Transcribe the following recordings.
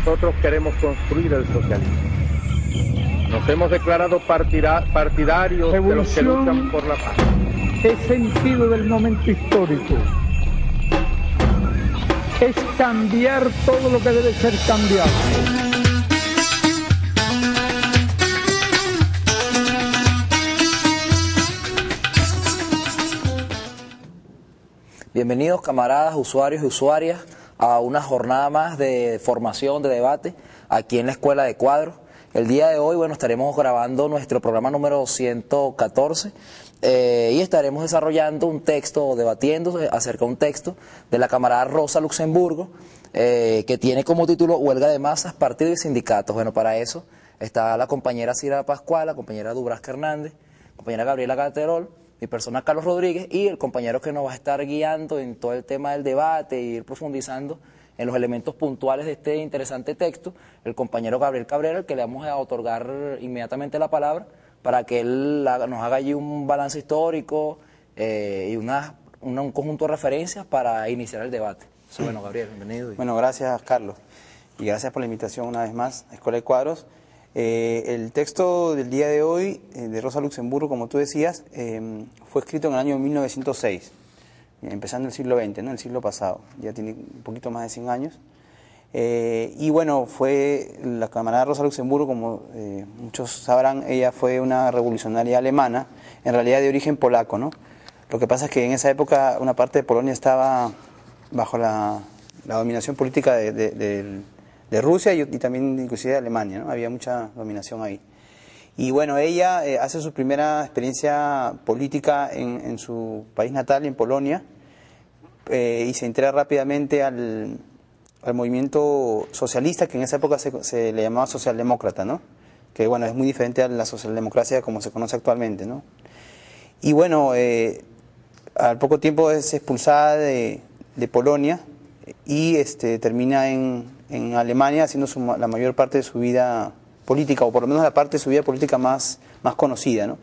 nosotros queremos construir el socialismo. Nos hemos declarado partidarios de los que luchan por la paz. Es sentido del momento histórico. Es cambiar todo lo que debe ser cambiado. Bienvenidos, camaradas, usuarios y usuarias, a una jornada más de formación, de debate, aquí en la Escuela de Cuadros. El día de hoy, bueno, estaremos grabando nuestro programa número 114 y estaremos desarrollando un texto, o debatiendo acerca de un texto de la camarada Rosa Luxemburgo, que tiene como título Huelga de masas, partidos y sindicatos. Bueno, para eso está la compañera Cira Pascual, la compañera Dubrasca Hernández, la compañera Gabriela Caterol, mi persona Carlos Rodríguez y el compañero que nos va a estar guiando en todo el tema del debate y ir profundizando en los elementos puntuales de este interesante texto, el compañero Gabriel Cabrera, al que le vamos a otorgar inmediatamente la palabra para que él nos haga allí un balance histórico y un conjunto de referencias para iniciar el debate. Sí, bueno, Gabriel, bienvenido. Bueno, gracias, Carlos, y gracias por la invitación una vez más a Escuela de Cuadros. El texto del día de hoy, de Rosa Luxemburgo, como tú decías, fue escrito en el año 1906, empezando el siglo XX, ¿no? El siglo pasado, ya tiene un poquito más de 100 años. Y bueno, fue la camarada Rosa Luxemburgo, como muchos sabrán, ella fue una revolucionaria alemana, en realidad de origen polaco, ¿no? Lo que pasa es que en esa época una parte de Polonia estaba bajo la dominación política de Rusia y también inclusive de Alemania, ¿no? Había mucha dominación ahí. Y bueno, ella hace su primera experiencia política en su país natal, en Polonia, y se integra rápidamente al movimiento socialista, que en esa época se le llamaba socialdemócrata, ¿no? Que bueno, es muy diferente a la socialdemocracia como se conoce actualmente, ¿no? Y bueno, al poco tiempo es expulsada de Polonia y termina en Alemania haciendo la mayor parte de su vida política, o por lo menos la parte de su vida política más conocida, ¿no?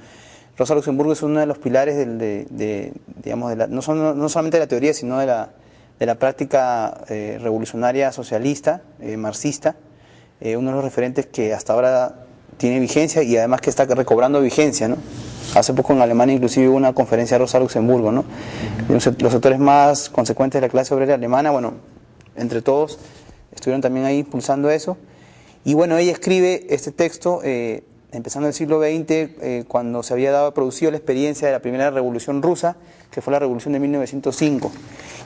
Rosa Luxemburgo es uno de los pilares digamos, no solamente de la teoría, sino de la práctica revolucionaria socialista, marxista, uno de los referentes que hasta ahora tiene vigencia y además que está recobrando vigencia, ¿no? Hace poco en Alemania inclusive hubo una conferencia de Rosa Luxemburgo, ¿no? Los sectores más consecuentes de la clase obrera alemana, bueno, entre todos, estuvieron también ahí impulsando eso. Y bueno, ella escribe este texto empezando el siglo XX, cuando se había producido la experiencia de la primera revolución rusa, que fue la revolución de 1905,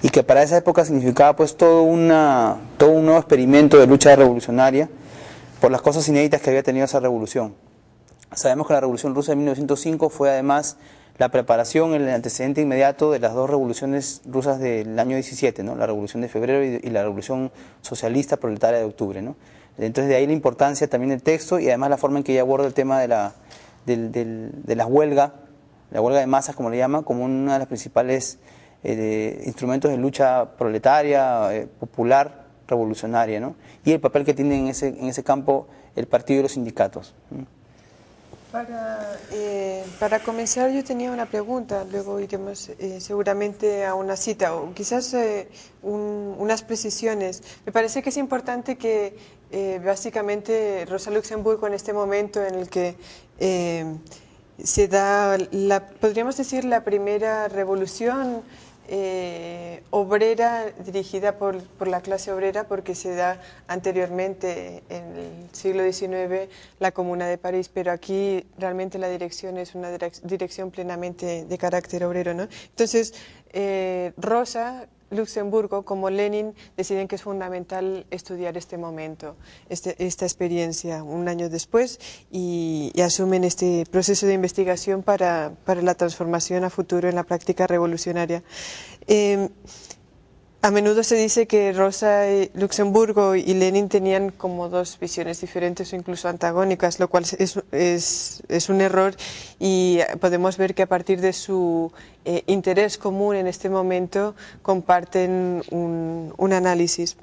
y que para esa época significaba pues todo un nuevo experimento de lucha revolucionaria por las cosas inéditas que había tenido esa revolución. Sabemos que la revolución rusa de 1905 fue además la preparación, el antecedente inmediato de las dos revoluciones rusas del año 17, ¿no? La revolución de febrero y la revolución socialista proletaria de octubre, ¿no? Entonces de ahí la importancia también del texto y además la forma en que ella aborda el tema de la huelga de masas, como le llaman, como uno de los principales instrumentos de lucha proletaria, popular, revolucionaria, ¿no? Y el papel que tiene en ese campo el partido y los sindicatos. Para comenzar yo tenía una pregunta, luego iremos seguramente a una cita o quizás unas precisiones. Me parece que es importante que básicamente Rosa Luxemburgo en este momento en el que se da, podríamos decir, la primera revolución obrera dirigida por la clase obrera, porque se da anteriormente en el siglo XIX la Comuna de París, pero aquí realmente la dirección es una dirección plenamente de carácter obrero, ¿no? Entonces, Rosa Luxemburgo, como Lenin, deciden que es fundamental estudiar este momento, esta experiencia un año después y asumen este proceso de investigación para la transformación a futuro en la práctica revolucionaria. A menudo se dice que Rosa Luxemburgo y Lenin tenían como dos visiones diferentes o incluso antagónicas, lo cual es un error, y podemos ver que a partir de su interés común en este momento comparten un análisis.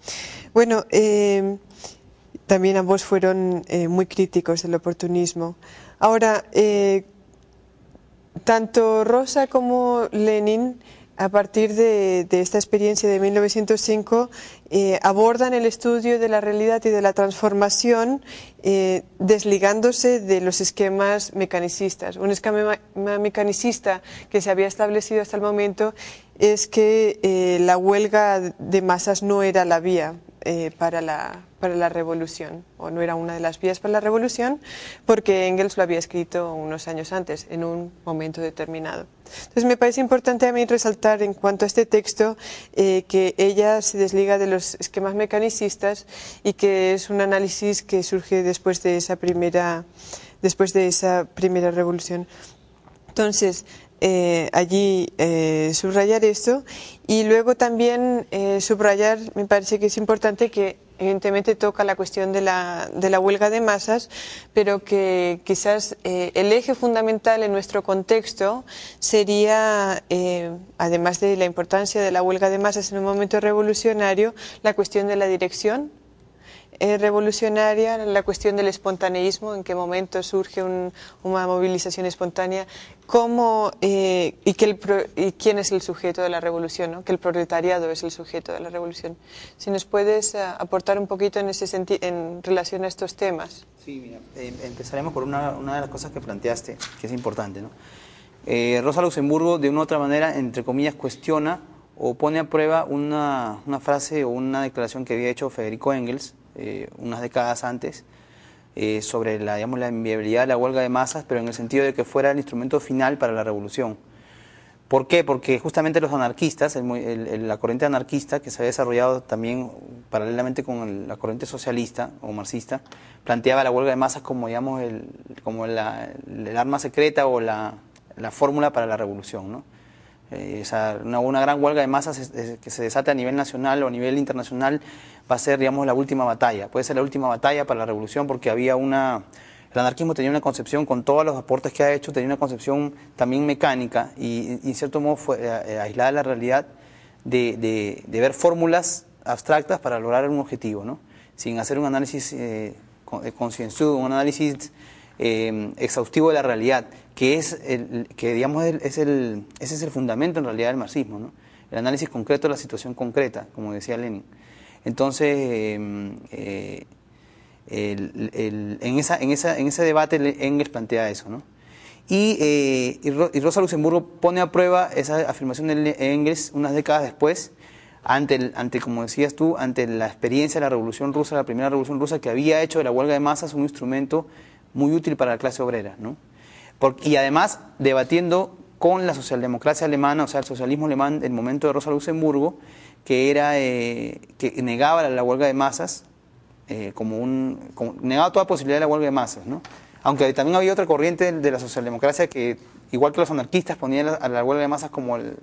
Bueno, también ambos fueron muy críticos del oportunismo. Ahora, tanto Rosa como Lenin a partir de esta experiencia de 1905, abordan el estudio de la realidad y de la transformación desligándose de los esquemas mecanicistas. Un esquema mecanicista que se había establecido hasta el momento es que la huelga de masas no era la vía para la revolución, o no era una de las vías para la revolución, porque Engels lo había escrito unos años antes, en un momento determinado. Entonces me parece importante a mí resaltar en cuanto a este texto que ella se desliga de los esquemas mecanicistas y que es un análisis que surge después de esa primera revolución. Entonces, allí subrayar esto, y luego también subrayar, me parece que es importante, que evidentemente toca la cuestión de la huelga de masas, pero que quizás el eje fundamental en nuestro contexto sería, además de la importancia de la huelga de masas en un momento revolucionario, la cuestión de la dirección revolucionaria, la cuestión del espontaneísmo, en qué momento surge una movilización espontánea, y quién es el sujeto de la revolución, ¿no? Que el proletariado es el sujeto de la revolución. Si nos puedes aportar un poquito en ese en relación a estos temas. Sí, mira, empezaremos por una de las cosas que planteaste, que es importante, ¿no? Rosa Luxemburgo, de una u otra manera, entre comillas, cuestiona o pone a prueba una frase o una declaración que había hecho Federico Engels unas décadas antes, sobre la inviabilidad de la huelga de masas, pero en el sentido de que fuera el instrumento final para la revolución. ¿Por qué? Porque justamente los anarquistas, la corriente anarquista, que se había desarrollado también paralelamente con la corriente socialista o marxista, planteaba la huelga de masas como, digamos, como el arma secreta o la fórmula para la revolución, ¿no? Una gran huelga de masas que se desate a nivel nacional o a nivel internacional va a ser, digamos, la última batalla. Puede ser la última batalla para la revolución, porque el anarquismo tenía una concepción, con todos los aportes que ha hecho, tenía una concepción también mecánica y en cierto modo fue aislada de la realidad de ver fórmulas abstractas para lograr un objetivo, ¿no? Sin hacer un análisis concienzudo, un análisis exhaustivo de la realidad, que ese es el fundamento en realidad del marxismo, ¿no? El análisis concreto de la situación concreta, como decía Lenin. Entonces, en ese debate Engels plantea eso, ¿no? Y Rosa Luxemburgo pone a prueba esa afirmación de Engels unas décadas después, como decías tú, ante la experiencia de la Revolución Rusa, la primera Revolución Rusa, que había hecho de la huelga de masas un instrumento muy útil para la clase obrera, ¿no? Y además debatiendo con la socialdemocracia alemana, o sea, el socialismo alemán del momento de Rosa Luxemburgo, que negaba la huelga de masas, negaba toda posibilidad de la huelga de masas, ¿no? Aunque también había otra corriente de la socialdemocracia que, igual que los anarquistas, ponía a la huelga de masas como la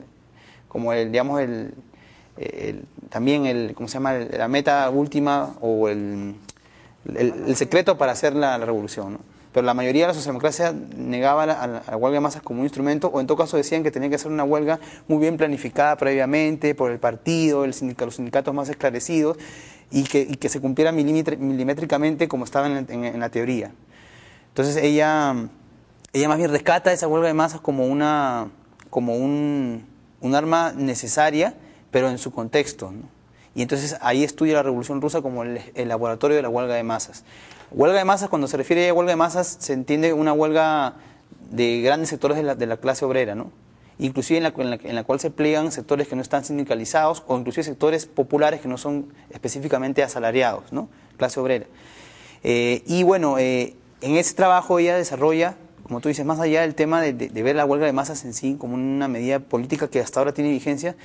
meta última o el secreto para hacer la revolución, ¿no? Pero la mayoría de la socialdemocracia negaba a la huelga de masas como un instrumento, o en todo caso decían que tenía que ser una huelga muy bien planificada previamente por el partido, los sindicatos más esclarecidos, y que se cumpliera milimétricamente como estaba en la teoría. Entonces ella más bien rescata esa huelga de masas como un arma necesaria, pero en su contexto, ¿no? Y entonces ahí estudia la Revolución Rusa como el laboratorio de la huelga de masas. Huelga de masas, cuando se refiere a huelga de masas, se entiende una huelga de grandes sectores de la clase obrera, ¿no? Inclusive en la cual se pliegan sectores que no están sindicalizados, o inclusive sectores populares que no son específicamente asalariados, ¿no? Clase obrera. Y bueno, en ese trabajo ella desarrolla, como tú dices, más allá del tema de ver la huelga de masas en sí como una medida política que hasta ahora tiene vigencia,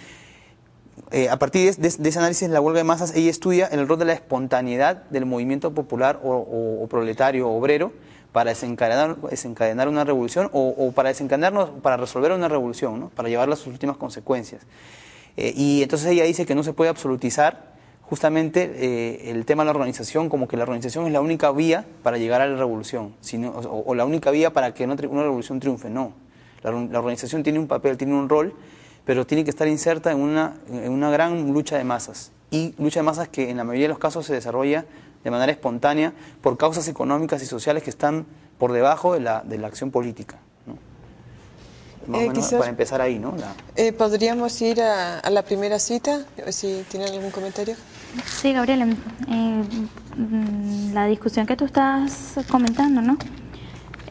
a partir de ese análisis de la huelga de masas, ella estudia el rol de la espontaneidad del movimiento popular o proletario o obrero para desencadenar una revolución o para resolver una revolución, ¿no? Para llevarla a sus últimas consecuencias. Y entonces ella dice que no se puede absolutizar justamente el tema de la organización, como que la organización es la única vía para llegar a la revolución, o la única vía para que una revolución triunfe. No, la organización tiene un papel, tiene un rol, pero tiene que estar inserta en una gran lucha de masas, y lucha de masas que en la mayoría de los casos se desarrolla de manera espontánea por causas económicas y sociales que están por debajo de la acción política, ¿no? más o menos quizás, para empezar ahí, ¿no? ¿Podríamos ir a la primera cita? Si tienen algún comentario. Sí, Gabriela, la discusión que tú estás comentando, ¿no?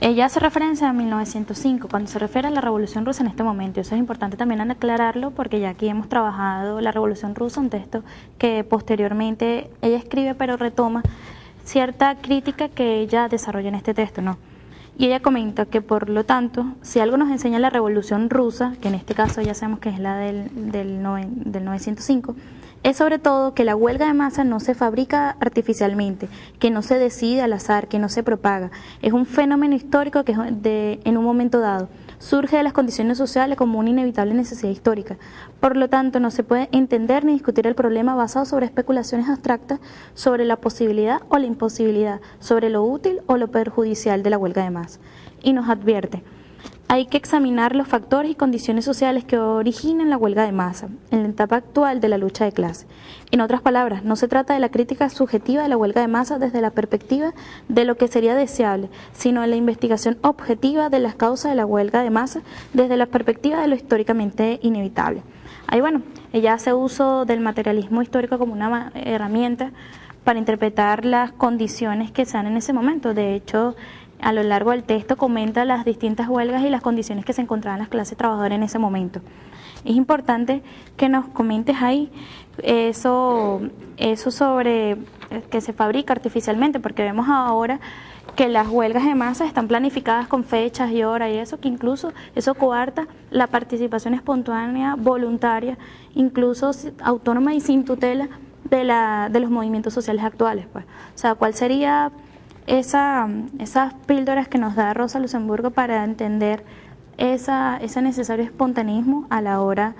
Ella hace referencia a 1905, cuando se refiere a la Revolución Rusa en este momento. Eso es importante también aclararlo porque ya aquí hemos trabajado la Revolución Rusa, un texto que posteriormente ella escribe pero retoma cierta crítica que ella desarrolla en este texto, ¿no? Y ella comenta que, por lo tanto, si algo nos enseña la Revolución Rusa, que en este caso ya sabemos que es la del 905, es sobre todo que la huelga de masa no se fabrica artificialmente, que no se decide al azar, que no se propaga. Es un fenómeno histórico que en un momento dado surge de las condiciones sociales como una inevitable necesidad histórica. Por lo tanto, no se puede entender ni discutir el problema basado sobre especulaciones abstractas sobre la posibilidad o la imposibilidad, sobre lo útil o lo perjudicial de la huelga de masa. Y nos advierte: hay que examinar los factores y condiciones sociales que originan la huelga de masa en la etapa actual de la lucha de clase. En otras palabras, no se trata de la crítica subjetiva de la huelga de masa desde la perspectiva de lo que sería deseable, sino de la investigación objetiva de las causas de la huelga de masa desde la perspectiva de lo históricamente inevitable. Ahí, bueno, ella hace uso del materialismo histórico como una herramienta para interpretar las condiciones que se dan en ese momento. De hecho, a lo largo del texto comenta las distintas huelgas y las condiciones que se encontraban las clases trabajadoras en ese momento. Es importante que nos comentes ahí eso sobre que se fabrica artificialmente, porque vemos ahora que las huelgas de masa están planificadas con fechas y horas y eso, que incluso eso coarta la participación espontánea, voluntaria, incluso autónoma y sin tutela de los movimientos sociales actuales, pues. O sea, ¿cuál sería esas píldoras que nos da Rosa Luxemburgo para entender ese necesario espontaneismo a la hora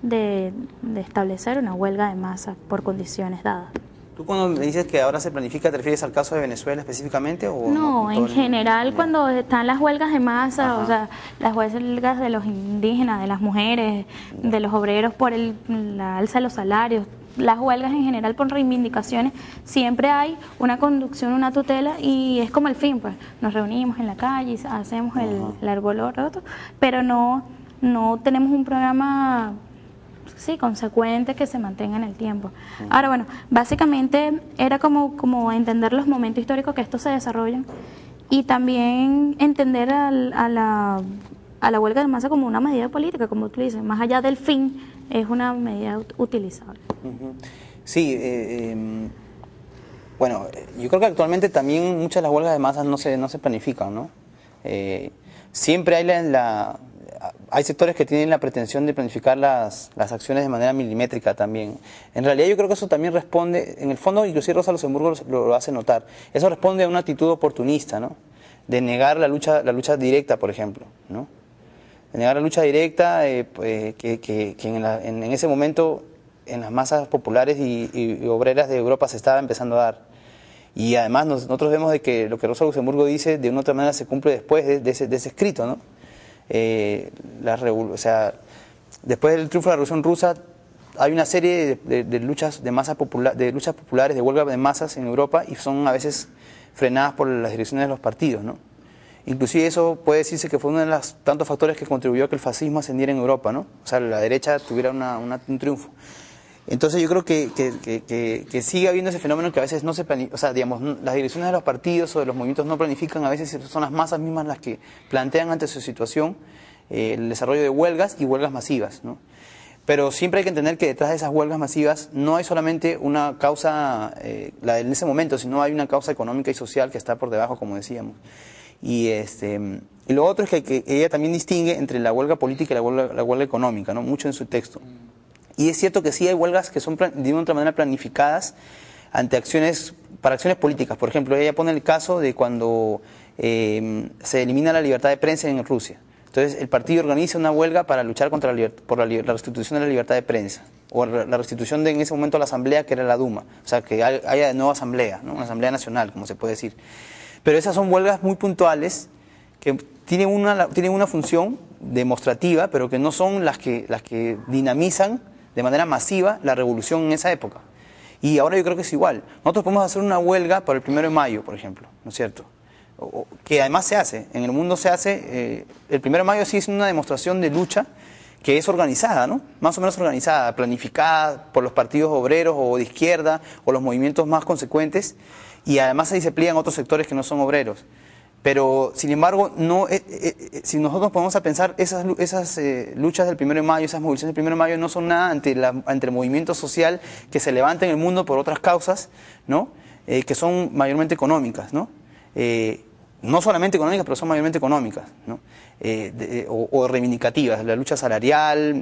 de establecer una huelga de masa por condiciones dadas? ¿Tú cuando me dices que ahora se planifica, te refieres al caso de Venezuela específicamente? ¿O no, en general, ya, cuando están las huelgas de masa, ajá, o sea, las huelgas de los indígenas, de las mujeres, ya, de los obreros por la alza de los salarios, las huelgas en general por reivindicaciones, siempre hay una conducción, una tutela, y es como el fin, pues nos reunimos en la calle, hacemos el alboroto, pero no tenemos un programa consecuente que se mantenga en el tiempo. Ahora, bueno, básicamente era como entender los momentos históricos que estos se desarrollan y también entender a la huelga de masa como una medida política, como tú dices, más allá del fin, es una medida utilizable. Sí, bueno, yo creo que actualmente también muchas de las huelgas de masas no se planifican, ¿no? Siempre hay sectores que tienen la pretensión de planificar las acciones de manera milimétrica también. En realidad yo creo que eso también responde, en el fondo inclusive Rosa Luxemburgo lo hace notar, eso responde a una actitud oportunista, ¿no? De negar la lucha directa, por ejemplo, ¿no? De negar la lucha directa que en ese momento en las masas populares y obreras de Europa se estaba empezando a dar. Y además nosotros vemos de que lo que Rosa Luxemburgo dice de una otra manera se cumple después de ese escrito, ¿no? O sea, después del triunfo de la Revolución Rusa hay una serie de luchas de masa de luchas populares, de huelga de masas en Europa, y son a veces frenadas por las direcciones de los partidos, ¿no? Inclusive eso puede decirse que fue uno de los tantos factores que contribuyó a que el fascismo ascendiera en Europa, ¿no? O sea, la derecha tuviera un triunfo. Entonces yo creo que sigue habiendo ese fenómeno que a veces no se planifica, o sea, digamos, las direcciones de los partidos o de los movimientos no planifican, a veces son las masas mismas las que plantean ante su situación el desarrollo de huelgas y huelgas masivas, ¿no? Pero siempre hay que entender que detrás de esas huelgas masivas no hay solamente una causa, en ese momento, sino hay una causa económica y social que está por debajo, como decíamos. Y lo otro es que ella también distingue entre la huelga política y la huelga económica, ¿no? Mucho en su texto. Y es cierto que sí hay huelgas que son de una otra manera planificadas para acciones políticas. Por ejemplo, ella pone el caso de cuando se elimina la libertad de prensa en Rusia. Entonces el partido organiza una huelga para luchar por la restitución de la libertad de prensa, o la restitución en ese momento de la asamblea, que era la Duma, o sea, que haya de nuevo asamblea, ¿no? Una asamblea nacional, como se puede decir. Pero esas son huelgas muy puntuales que tienen una función demostrativa, pero que no son las que dinamizan de manera masiva la revolución en esa época. Y ahora yo creo que es igual. Nosotros podemos hacer una huelga para el 1 de mayo, por ejemplo, ¿no es cierto? que además se hace, en el mundo se hace, el 1 de mayo sí es una demostración de lucha que es organizada, ¿no? Más o menos organizada, planificada por los partidos obreros o de izquierda o los movimientos más consecuentes, y además ahí se pliegan otros sectores que no son obreros. Pero, sin embargo, no, si nosotros ponemos a pensar, esas luchas del 1 de mayo, esas movilizaciones del 1 de mayo no son nada ante el movimiento social que se levanta en el mundo por otras causas, ¿no? Que son mayormente económicas, ¿no? No solamente económicas, pero son mayormente económicas, ¿no? O reivindicativas, la lucha salarial,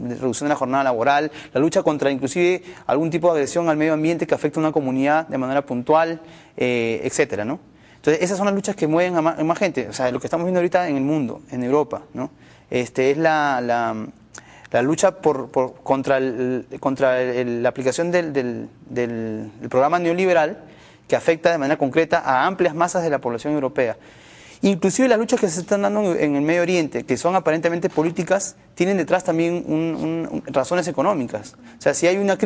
la reducción de la jornada laboral, la lucha contra inclusive algún tipo de agresión al medio ambiente que afecta a una comunidad de manera puntual, etcétera, ¿no? Entonces, esas son las luchas que mueven a más gente. O sea, lo que estamos viendo ahorita en el mundo, en Europa, ¿no? Es la lucha contra la aplicación del programa neoliberal que afecta de manera concreta a amplias masas de la población europea. Inclusive las luchas que se están dando en el Medio Oriente, que son aparentemente políticas, tienen detrás también razones económicas. O sea, si hubo una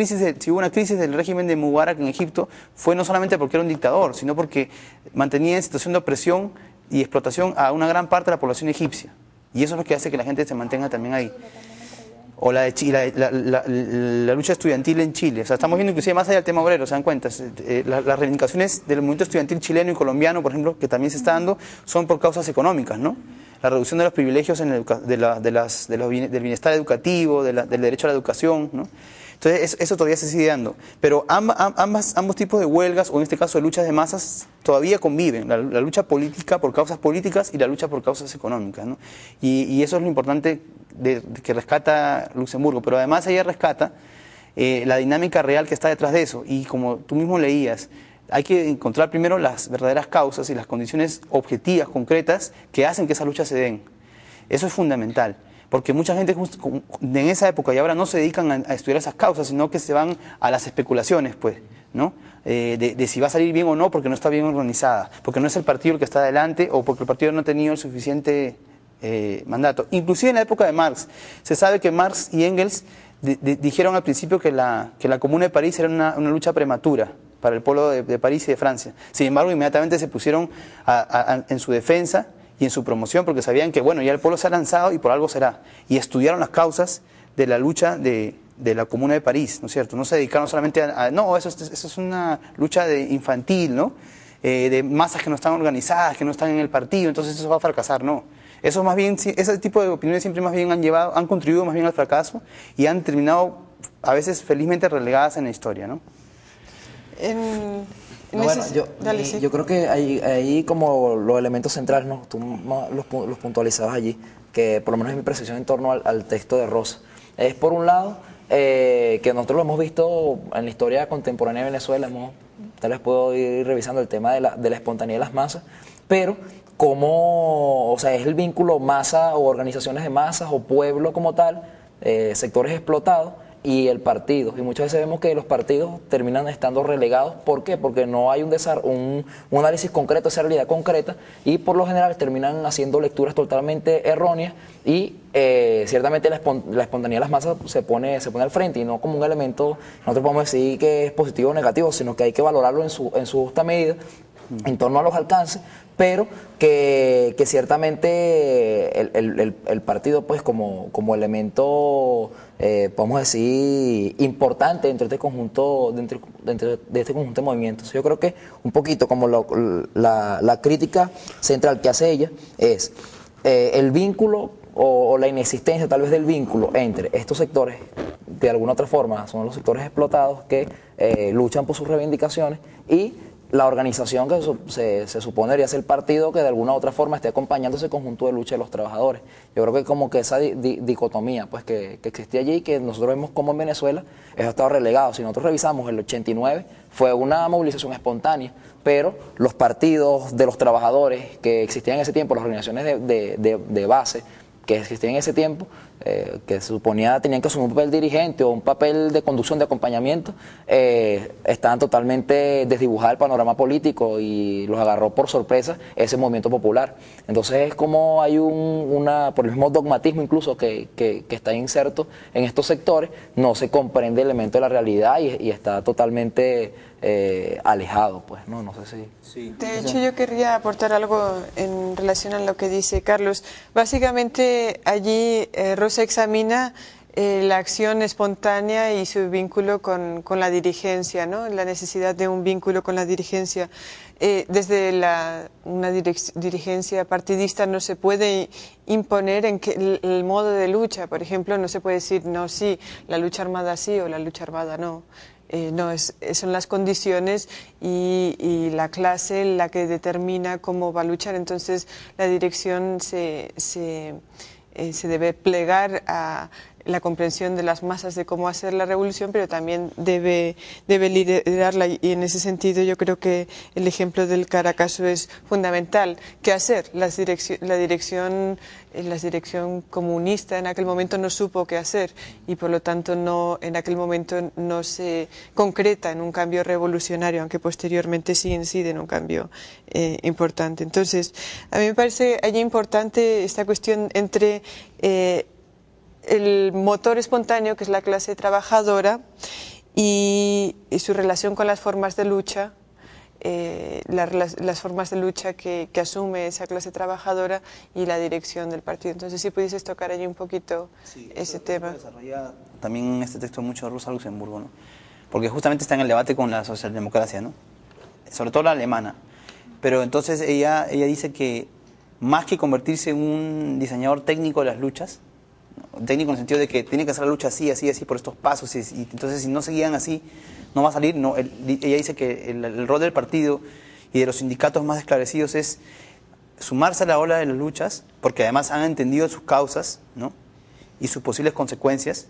crisis del régimen de Mubarak en Egipto, fue no solamente porque era un dictador, sino porque mantenía en situación de opresión y explotación a una gran parte de la población egipcia. Y eso es lo que hace que la gente se mantenga también ahí. O la lucha estudiantil en Chile. O sea, estamos viendo inclusive más allá del tema obrero, ¿se dan cuenta? Las reivindicaciones del movimiento estudiantil chileno y colombiano, por ejemplo, que también se está dando, son por causas económicas, ¿no? La reducción de los privilegios del bienestar educativo, del derecho a la educación, ¿no? Entonces, eso todavía se sigue dando. Pero ambos tipos de huelgas, o en este caso de luchas de masas, todavía conviven. La lucha política por causas políticas y la lucha por causas económicas, ¿no? Y eso es lo importante que rescata Luxemburgo. Pero además ella rescata la dinámica real que está detrás de eso. Y como tú mismo leías, hay que encontrar primero las verdaderas causas y las condiciones objetivas, concretas, que hacen que esas luchas se den. Eso es fundamental. Porque mucha gente en esa época y ahora no se dedican a estudiar esas causas, sino que se van a las especulaciones, pues, ¿no? De si va a salir bien o no, porque no está bien organizada, porque no es el partido el que está adelante o porque el partido no ha tenido el suficiente mandato. Inclusive en la época de Marx, se sabe que Marx y Engels dijeron al principio que la Comuna de París era una lucha prematura para el pueblo de París y de Francia. Sin embargo, inmediatamente se pusieron en su defensa y en su promoción, porque sabían que, bueno, ya el pueblo se ha lanzado y por algo será. Y estudiaron las causas de la lucha de la Comuna de París, ¿no es cierto? No se dedicaron solamente no, eso es una lucha infantil, ¿no? De masas que no están organizadas, que no están en el partido, entonces eso va a fracasar, no. Eso más bien, ese tipo de opiniones siempre más bien han contribuido más bien al fracaso y han terminado a veces felizmente relegadas en la historia, ¿no? Yo creo que ahí como los elementos centrales, ¿no? Tú los puntualizabas allí, que por lo menos es mi percepción en torno al texto de Rosa. Es por un lado, que nosotros lo hemos visto en la historia contemporánea de Venezuela, tal vez puedo ir revisando el tema de la espontaneidad de las masas, pero como, o sea, es el vínculo masa o organizaciones de masas o pueblo como tal, sectores explotados, y el partido. Y muchas veces vemos que los partidos terminan estando relegados. ¿Por qué? Porque no hay un análisis concreto de esa realidad concreta y por lo general terminan haciendo lecturas totalmente erróneas y ciertamente la espontaneidad de las masas se pone al frente y no como un elemento, no te podemos decir que es positivo o negativo, sino que hay que valorarlo en su justa medida en torno a los alcances, pero que ciertamente el partido pues como elemento podemos decir importante dentro de este conjunto de movimientos. Yo creo que un poquito como la crítica central que hace ella es el vínculo o la inexistencia tal vez del vínculo entre estos sectores, de alguna otra forma son los sectores explotados que luchan por sus reivindicaciones, y la organización que se supone debería ser el partido que de alguna u otra forma esté acompañando ese conjunto de lucha de los trabajadores. Yo creo que como que esa dicotomía pues que existía allí y que nosotros vemos como en Venezuela, eso ha estado relegado. Si nosotros revisamos, el 89 fue una movilización espontánea, pero los partidos de los trabajadores que existían en ese tiempo, las organizaciones de base que existían en ese tiempo, que se suponía tenían que asumir un papel dirigente o un papel de conducción, de acompañamiento, estaban totalmente desdibujados el panorama político y los agarró por sorpresa ese movimiento popular. Entonces es como hay por el mismo dogmatismo incluso que está inserto en estos sectores, no se comprende el elemento de la realidad y está totalmente alejado, pues, ¿no? No sé si... Sí. De hecho, yo querría aportar algo en relación a lo que dice Carlos. Básicamente, allí Rosa examina la acción espontánea y su vínculo con la dirigencia, ¿no? La necesidad de un vínculo con la dirigencia. Desde una dirigencia partidista no se puede imponer el modo de lucha. Por ejemplo, no se puede decir, no, sí, la lucha armada sí o la lucha armada no. No, son las condiciones y la clase la que determina cómo va a luchar. Entonces, la dirección se debe plegar a la comprensión de las masas de cómo hacer la revolución, pero también debe liderarla, y en ese sentido yo creo que el ejemplo del Caracazo es fundamental. ¿Qué hacer? La dirección comunista en aquel momento no supo qué hacer y por lo tanto en aquel momento no se concreta en un cambio revolucionario, aunque posteriormente sí incide en un cambio importante. Entonces, a mí me parece allí importante esta cuestión entre el motor espontáneo, que es la clase trabajadora, y su relación con las formas de lucha, las formas de lucha que asume esa clase trabajadora y la dirección del partido. Entonces, si pudieses tocar allí un poquito ese tema. Desarrolla también en este texto mucho Rosa Luxemburgo, ¿no? Porque justamente está en el debate con la socialdemocracia, ¿no? Sobre todo la alemana. Pero entonces ella dice que más que convertirse en un diseñador técnico de las luchas, técnico en el sentido de que tiene que hacer la lucha así, así, así, por estos pasos, y entonces si no seguían así, no va a salir. No, ella dice que el rol del partido y de los sindicatos más esclarecidos es sumarse a la ola de las luchas, porque además han entendido sus causas, ¿no? Y sus posibles consecuencias,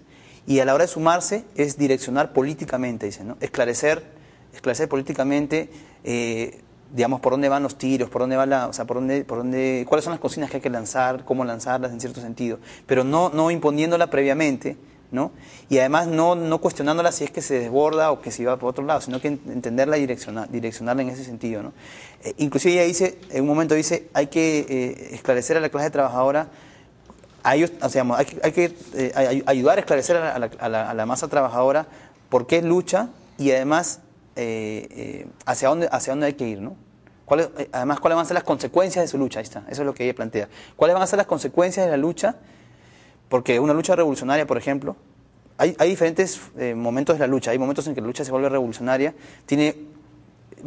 y a la hora de sumarse es direccionar políticamente, dice, ¿no? Esclarecer políticamente, digamos, por dónde van los tiros, por dónde va o sea, cuáles son las consignas que hay que lanzar, cómo lanzarlas en cierto sentido, pero no imponiéndola previamente, ¿no? Y además no cuestionándola si es que se desborda o que si va por otro lado, sino que entenderla y direccionarla en ese sentido, ¿no? Inclusive ella dice, en un momento dice, hay que esclarecer a la clase trabajadora, a ellos, o sea, hay que ayudar a esclarecer a la masa trabajadora por qué lucha y además hacia dónde hay que ir, ¿no? Además, ¿cuáles van a ser las consecuencias de su lucha? Ahí está, eso es lo que ella plantea. ¿Cuáles van a ser las consecuencias de la lucha? Porque una lucha revolucionaria, por ejemplo, hay diferentes momentos de la lucha. Hay momentos en que la lucha se vuelve revolucionaria,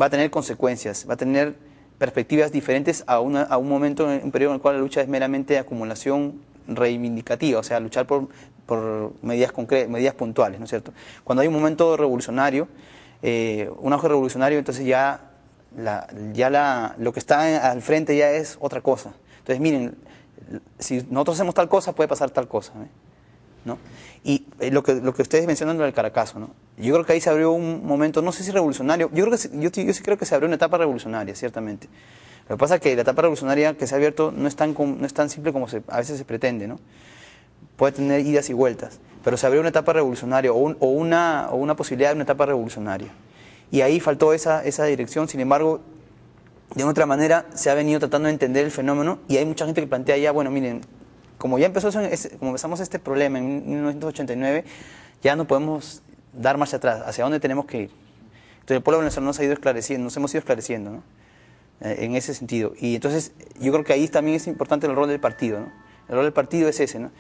va a tener consecuencias, va a tener perspectivas diferentes a un momento, un periodo en el cual la lucha es meramente acumulación reivindicativa, o sea, luchar por medidas concretas, medidas puntuales, ¿no es cierto? Cuando hay un momento revolucionario, un auge revolucionario, entonces lo que está al frente ya es otra cosa. Entonces, miren, si nosotros hacemos tal cosa, puede pasar tal cosa, ¿no? Y lo que ustedes mencionan del Caracazo, ¿no? Yo creo que ahí se abrió un momento, no sé si revolucionario, yo sí creo que se abrió una etapa revolucionaria, ciertamente. Lo que pasa es que la etapa revolucionaria que se ha abierto no es tan simple como a veces se pretende, ¿no? Puede tener idas y vueltas, pero se abrió una etapa revolucionaria o una posibilidad de una etapa revolucionaria. Y ahí faltó esa dirección. Sin embargo, de otra manera se ha venido tratando de entender el fenómeno y hay mucha gente que plantea ya, bueno, miren, como empezamos este problema en 1989, ya no podemos dar marcha atrás. ¿Hacia dónde tenemos que ir? Entonces el pueblo venezolano nos hemos ido esclareciendo, ¿no? En ese sentido. Y entonces yo creo que ahí también es importante el rol del partido, ¿no? El rol del partido es ese, ¿no?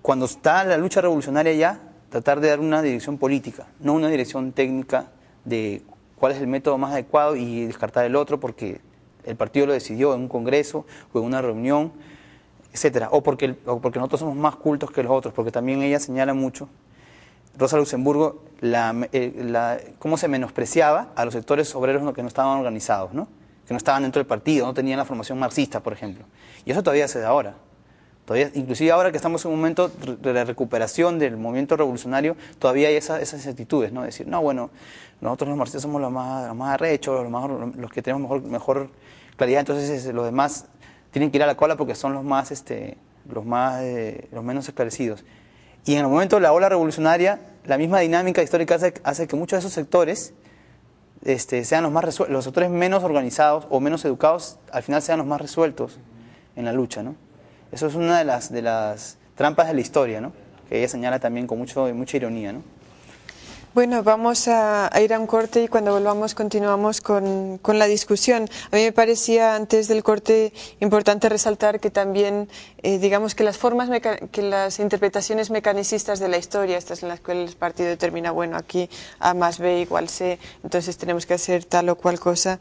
Cuando está la lucha revolucionaria ya, tratar de dar una dirección política, no una dirección técnica de cuál es el método más adecuado y descartar el otro porque el partido lo decidió en un congreso o en una reunión, etcétera, o porque nosotros somos más cultos que los otros, porque también ella señala mucho, Rosa Luxemburgo, cómo se menospreciaba a los sectores obreros que no estaban organizados, ¿no? Que no estaban dentro del partido, no tenían la formación marxista, por ejemplo. Y eso todavía se da ahora. Inclusive ahora que estamos en un momento de la recuperación del movimiento revolucionario, todavía hay esas actitudes, ¿no? Decir, no, bueno, nosotros los marxistas somos los más arrechos, los que tenemos mejor claridad, entonces los demás tienen que ir a la cola porque son los más los menos esclarecidos. Y en el momento de la ola revolucionaria, la misma dinámica histórica hace que muchos de esos sectores sean los sectores menos organizados o menos educados, al final sean los más resueltos en la lucha, ¿no? Eso es una de las trampas de la historia, ¿no? Que ella señala también con mucha ironía, ¿no? Bueno, vamos a ir a un corte y cuando volvamos continuamos con la discusión. A mí me parecía antes del corte importante resaltar que también, digamos que las interpretaciones mecanicistas de la historia, estas en las que el partido determina, bueno, aquí A más B igual C, entonces tenemos que hacer tal o cual cosa,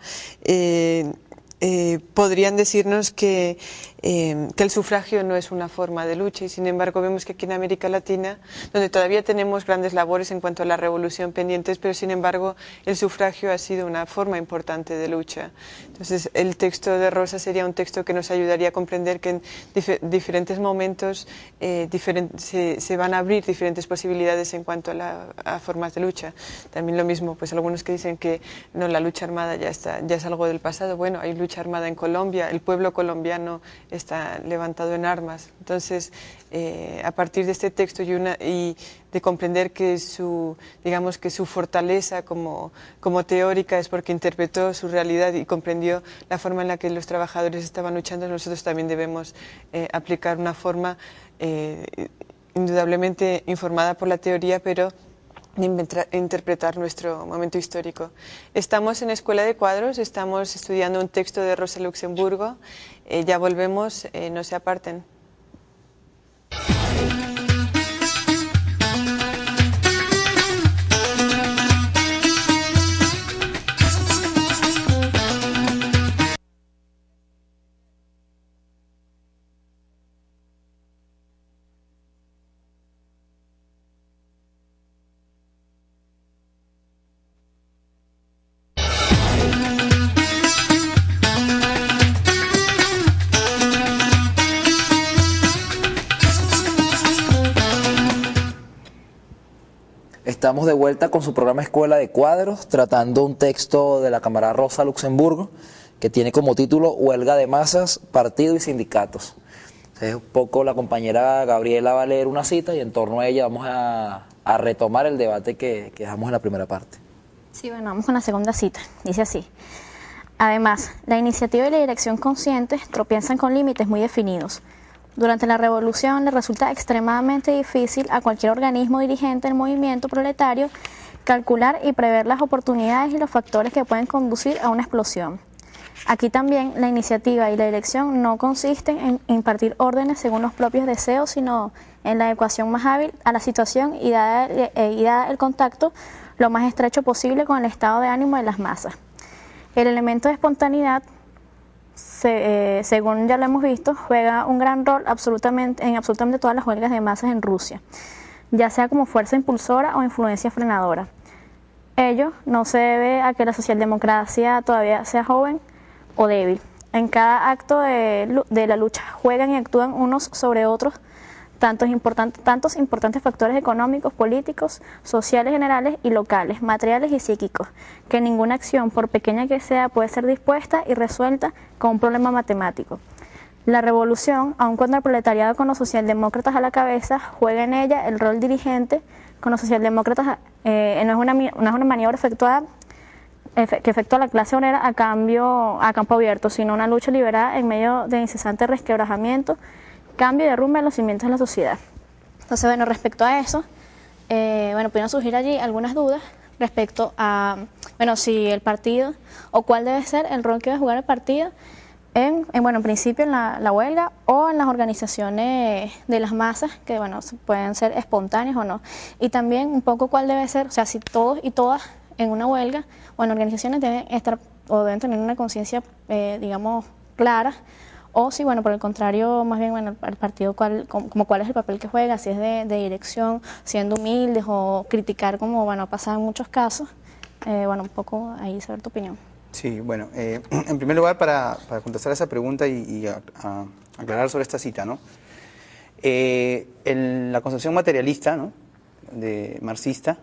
podrían decirnos que el sufragio no es una forma de lucha y sin embargo vemos que aquí en América Latina, donde todavía tenemos grandes labores en cuanto a la revolución pendientes, pero sin embargo el sufragio ha sido una forma importante de lucha. Entonces el texto de Rosa sería un texto que nos ayudaría a comprender que en diferentes momentos se van a abrir diferentes posibilidades en cuanto a formas de lucha. También lo mismo, pues algunos que dicen que no, la lucha armada ya es algo del pasado. Bueno, hay lucha armada en Colombia, el pueblo colombiano está levantado en armas. Entonces, a partir de este texto y de comprender que su fortaleza como teórica es porque interpretó su realidad y comprendió la forma en la que los trabajadores estaban luchando, nosotros también debemos aplicar una forma indudablemente informada por la teoría, pero de interpretar nuestro momento histórico. Estamos en Escuela de Cuadros, estamos estudiando un texto de Rosa Luxemburgo. Ya volvemos, no se aparten. Estamos de vuelta con su programa Escuela de Cuadros, tratando un texto de la camarada Rosa Luxemburgo, que tiene como título Huelga de masas, partido y sindicatos. Entonces, un poco la compañera Gabriela va a leer una cita y en torno a ella vamos a retomar el debate que dejamos en la primera parte. Sí, bueno, vamos con la segunda cita. Dice así. Además, la iniciativa y la dirección conscientes tropiezan con límites muy definidos. Durante la revolución le resulta extremadamente difícil a cualquier organismo dirigente del movimiento proletario calcular y prever las oportunidades y los factores que pueden conducir a una explosión. Aquí también la iniciativa y la dirección no consisten en impartir órdenes según los propios deseos, sino en la adecuación más hábil a la situación y dada el contacto lo más estrecho posible con el estado de ánimo de las masas. El elemento de espontaneidad, según ya lo hemos visto, juega un gran rol en absolutamente todas las huelgas de masas en Rusia, ya sea como fuerza impulsora o influencia frenadora. Ello no se debe a que la socialdemocracia todavía sea joven o débil. En cada acto de la lucha juegan y actúan unos sobre otros tantos importantes factores económicos, políticos, sociales generales y locales, materiales y psíquicos, que ninguna acción, por pequeña que sea, puede ser dispuesta y resuelta con un problema matemático. La revolución, aun cuando el proletariado con los socialdemócratas a la cabeza, juega en ella el rol dirigente con los socialdemócratas, no es una maniobra que efectúa la clase obrera a campo abierto, sino una lucha liberada en medio de incesante resquebrajamiento, cambio y derrumbe de los cimientos de la sociedad. Entonces, bueno, respecto a eso, pudieron surgir allí algunas dudas respecto a, si el partido, o cuál debe ser el rol que debe jugar el partido en principio en la huelga o en las organizaciones de las masas, que, pueden ser espontáneas o no. Y también un poco cuál debe ser, o sea, si todos y todas en una huelga o en organizaciones deben estar o deben tener una conciencia, clara, o si, por el contrario, más bien, el partido, cuál es el papel que juega, si es de dirección, siendo humildes o criticar, como, ha pasado en muchos casos. Un poco ahí saber tu opinión. Sí, en primer lugar, para contestar esa pregunta y aclarar sobre esta cita, ¿no? En la concepción materialista, ¿no?, marxista,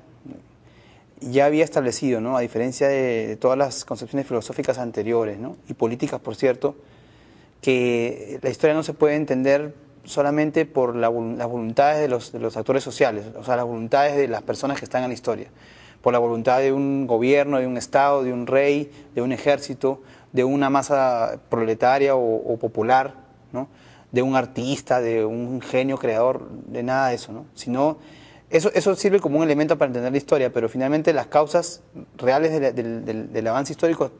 ya había establecido, ¿no?, a diferencia de todas las concepciones filosóficas anteriores, ¿no?, y políticas, por cierto, que la historia no se puede entender solamente por las voluntades de los actores sociales, o sea, las voluntades de las personas que están en la historia, por la voluntad de un gobierno, de un Estado, de un rey, de un ejército, de una masa proletaria o popular, ¿no? De un artista, de un genio creador, de nada de eso, ¿no? Sino, eso sirve como un elemento para entender la historia, pero finalmente las causas reales del avance histórico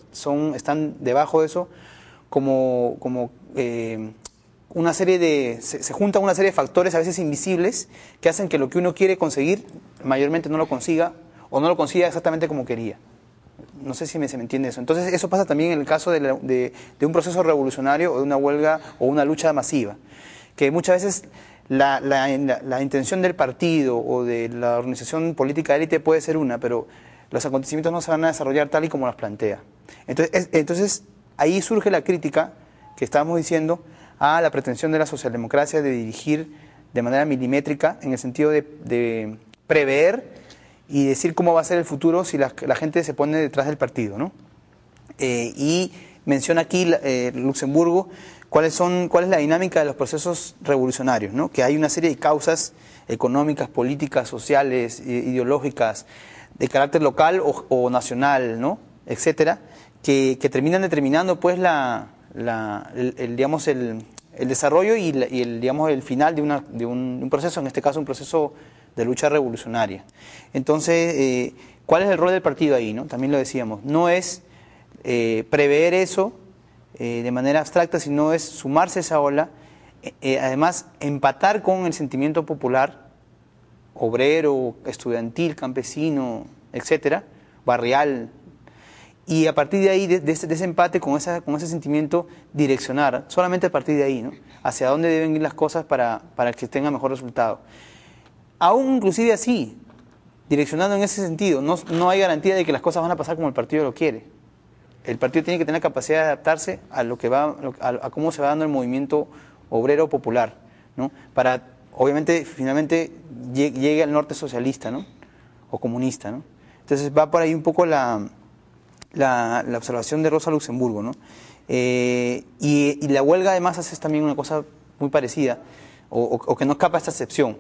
están debajo de eso, como una serie se juntan una serie de factores a veces invisibles que hacen que lo que uno quiere conseguir mayormente no lo consiga o no lo consiga exactamente como quería. No sé si se me entiende eso. Entonces eso pasa también en el caso de un proceso revolucionario o de una huelga o una lucha masiva, que muchas veces la intención del partido o de la organización política élite puede ser una, pero los acontecimientos no se van a desarrollar tal y como las plantea. Entonces ahí surge la crítica que estábamos diciendo a la pretensión de la socialdemocracia de dirigir de manera milimétrica, en el sentido de prever y decir cómo va a ser el futuro si la gente se pone detrás del partido, ¿no? Y menciona aquí Luxemburgo cuál es la dinámica de los procesos revolucionarios, ¿no? Que hay una serie de causas económicas, políticas, sociales, ideológicas, de carácter local o nacional, ¿no? Etcétera, que terminan determinando pues digamos el desarrollo y el final de un proceso, en este caso un proceso de lucha revolucionaria. Entonces, ¿cuál es el rol del partido ahí, no? También lo decíamos, no es prever eso de manera abstracta, sino es sumarse a esa ola, además empatar con el sentimiento popular, obrero, estudiantil, campesino, etcétera, barrial, y a partir de ahí, de ese empate con ese sentimiento, direccionar, solamente a partir de ahí, ¿no? Hacia dónde deben ir las cosas para que tenga mejor resultado. Aún inclusive así, direccionando en ese sentido, no hay garantía de que las cosas van a pasar como el partido lo quiere. El partido tiene que tener capacidad de adaptarse a a cómo se va dando el movimiento obrero popular, ¿no? Para, obviamente, finalmente llegue al norte socialista, ¿no? O comunista, ¿no? Entonces va por ahí un poco la observación de Rosa Luxemburgo, ¿no? Y la huelga de masas es también una cosa muy parecida, o que no escapa a esta excepción.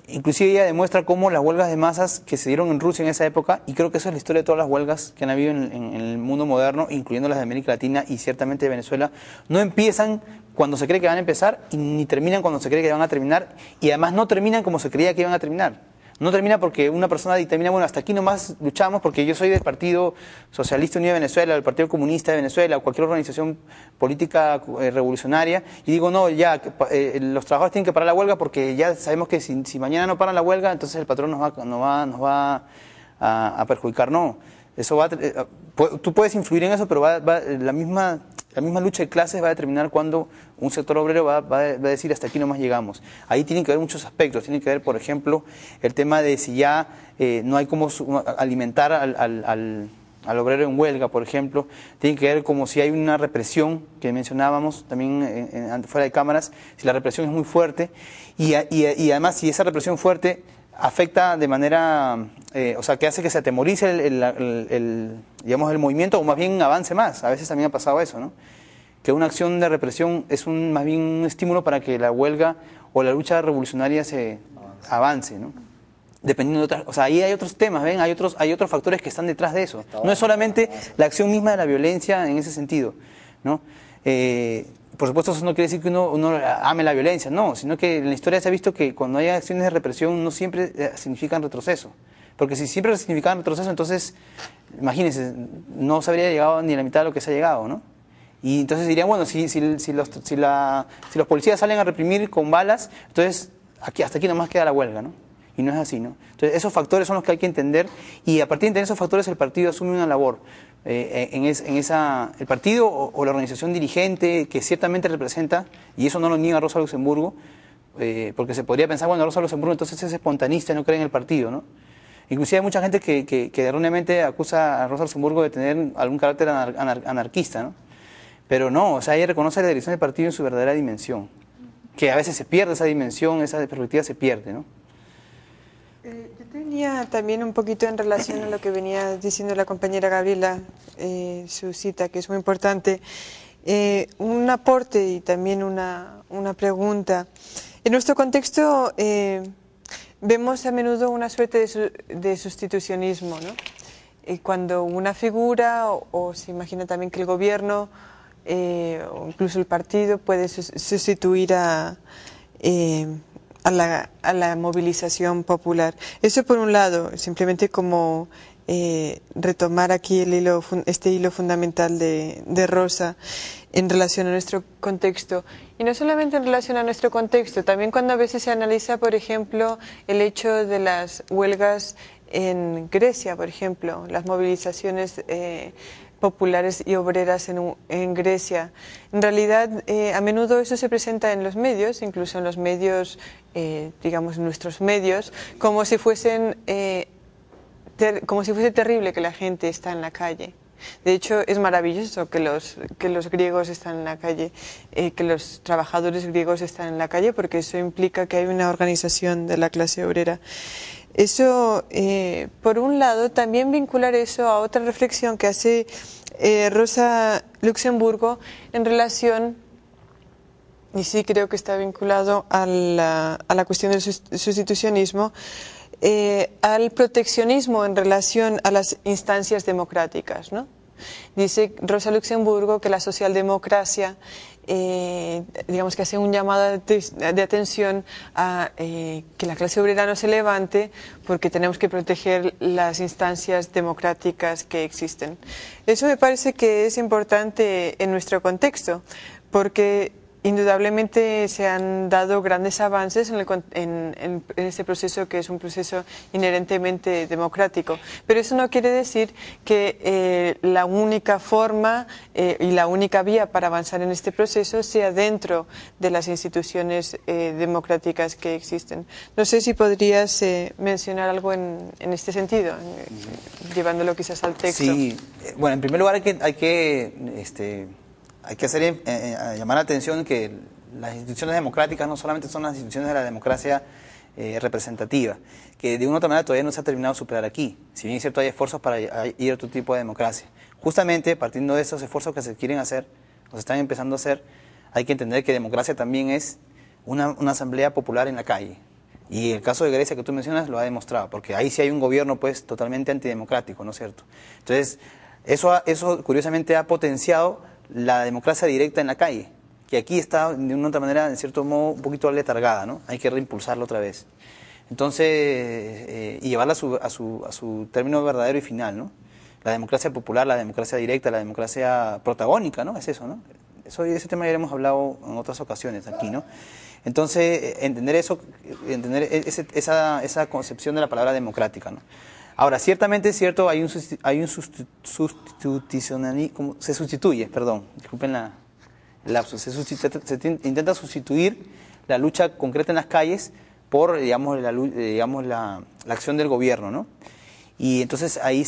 Inclusive ella demuestra cómo las huelgas de masas que se dieron en Rusia en esa época, y creo que esa es la historia de todas las huelgas que han habido en el mundo moderno, incluyendo las de América Latina y ciertamente de Venezuela, no empiezan cuando se cree que van a empezar y ni terminan cuando se cree que van a terminar, y además no terminan como se creía que iban a terminar. No termina porque una persona dictamina, bueno, hasta aquí nomás luchamos porque yo soy del Partido Socialista Unido de Venezuela, del Partido Comunista de Venezuela, o cualquier organización política revolucionaria, y digo, no, ya, los trabajadores tienen que parar la huelga porque ya sabemos que si mañana no paran la huelga, entonces el patrón nos va a perjudicar. No, eso tú puedes influir en eso, pero la misma lucha de clases va a determinar cuándo un sector obrero va a decir hasta aquí nomás llegamos. Ahí tienen que ver muchos aspectos. Tiene que ver, por ejemplo, el tema de si ya no hay cómo alimentar al obrero en huelga, por ejemplo. Tiene que ver como si hay una represión, que mencionábamos también fuera de cámaras, si la represión es muy fuerte. Y además, si esa represión fuerte afecta de manera, o sea, que hace que se atemorice digamos, el movimiento, o más bien avance más. A veces también ha pasado eso, ¿no? Que una acción de represión es más bien un estímulo para que la huelga o la lucha revolucionaria se avance, ¿no? Dependiendo de otras, o sea, ahí hay otros temas, ¿ven? Hay otros factores que están detrás de eso. No es solamente la acción misma de la violencia en ese sentido, ¿no? Por supuesto, eso no quiere decir que uno ame la violencia, no, sino que en la historia se ha visto que cuando hay acciones de represión no siempre significan retroceso. Porque si siempre significaban retroceso, entonces, imagínense, no se habría llegado ni a la mitad de lo que se ha llegado, ¿no? Y entonces dirían, bueno, si los policías salen a reprimir con balas, entonces hasta aquí nomás queda la huelga, ¿no? Y no es así, ¿no? Entonces esos factores son los que hay que entender, y a partir de entender esos factores el partido asume una labor. El partido o la organización dirigente que ciertamente representa, y eso no lo niega Rosa Luxemburgo, porque se podría pensar, bueno, Rosa Luxemburgo entonces es espontaneista y no cree en el partido, ¿no? Inclusive hay mucha gente que erróneamente acusa a Rosa Luxemburgo de tener algún carácter anarquista, ¿no? Pero no, o sea, ella reconoce la dirección del partido en su verdadera dimensión, que a veces se pierde esa dimensión, esa perspectiva se pierde, ¿no? Yo tenía también un poquito en relación a lo que venía diciendo la compañera Gabriela, su cita, que es muy importante, Un aporte y también una pregunta. En nuestro contexto vemos a menudo una suerte de sustitucionismo, ¿no? Cuando una figura, o se imagina también que el gobierno o incluso el partido puede sustituir a la movilización popular. Eso por un lado, simplemente como retomar aquí este hilo fundamental de Rosa en relación a nuestro contexto. Y no solamente en relación a nuestro contexto, también cuando a veces se analiza, por ejemplo, el hecho de las huelgas en Grecia, por ejemplo, las movilizaciones populares y obreras en Grecia. En realidad, a menudo eso se presenta en los medios, incluso en los medios, digamos, nuestros medios, como si fuesen como si fuese terrible que la gente está en la calle. De hecho, es maravilloso que los griegos están en la calle, que los trabajadores griegos están en la calle, porque eso implica que hay una organización de la clase obrera. Eso, por un lado, también vincular eso a otra reflexión que hace Rosa Luxemburgo en relación, y sí creo que está vinculado a la cuestión del sustitucionismo, al proteccionismo en relación a las instancias democráticas, ¿no? Dice Rosa Luxemburgo que la socialdemocracia, digamos que hace un llamado de atención a que la clase obrera no se levante porque tenemos que proteger las instancias democráticas que existen. Eso me parece que es importante en nuestro contexto, porque indudablemente se han dado grandes avances en este proceso, que es un proceso inherentemente democrático, pero eso no quiere decir que la única forma y la única vía para avanzar en este proceso sea dentro de las instituciones democráticas que existen. No sé si podrías mencionar algo en este sentido, llevándolo quizás al texto. Sí, bueno, en primer lugar hay que llamar la atención que las instituciones democráticas no solamente son las instituciones de la democracia representativa, que de una u otra manera todavía no se ha terminado de superar aquí. Si bien es cierto, hay esfuerzos para ir a otro tipo de democracia. Justamente, partiendo de esos esfuerzos que se quieren hacer, o se están empezando a hacer, hay que entender que democracia también es una asamblea popular en la calle. Y el caso de Grecia que tú mencionas lo ha demostrado, porque ahí sí hay un gobierno pues totalmente antidemocrático, ¿no es cierto? Entonces, eso curiosamente ha potenciado la democracia directa en la calle, que aquí está de una otra manera, en cierto modo, un poquito letargada, ¿no? Hay que reimpulsarla otra vez. Entonces, y llevarla a su término verdadero y final, ¿no? La democracia popular, la democracia directa, la democracia protagónica, ¿no? Es eso, ¿no? Ese tema ya hemos hablado en otras ocasiones aquí, ¿no? Entonces, entender eso, entender esa concepción de la palabra democrática, ¿no? Ahora, ciertamente es cierto, hay un sustitucionalismo, se sustituye, perdón, disculpen la lapsus, se intenta sustituir la lucha concreta en las calles por, digamos, la acción del gobierno, ¿no? Y entonces ahí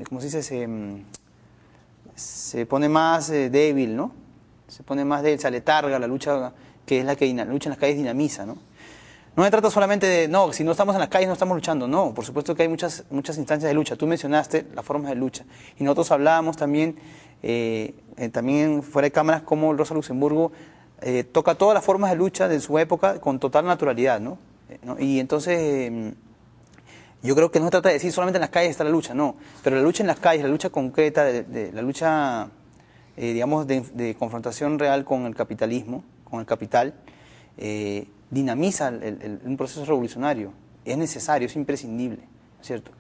¿cómo se dice? Se pone más débil, ¿no? Se pone más débil, se aletarga la lucha, que es la que la lucha en las calles dinamiza, ¿no? No se trata solamente de, no, si no estamos en las calles no estamos luchando, no, por supuesto que hay muchas instancias de lucha. Tú mencionaste las formas de lucha y nosotros hablábamos también, también fuera de cámaras, cómo Rosa Luxemburgo toca todas las formas de lucha de su época con total naturalidad, ¿no? Y entonces yo creo que no se trata de decir solamente en las calles está la lucha, no, pero la lucha en las calles, la lucha concreta, la lucha, digamos, de confrontación real con el capitalismo, con el capital, dinamiza un proceso revolucionario. Es necesario, es imprescindible, ¿cierto?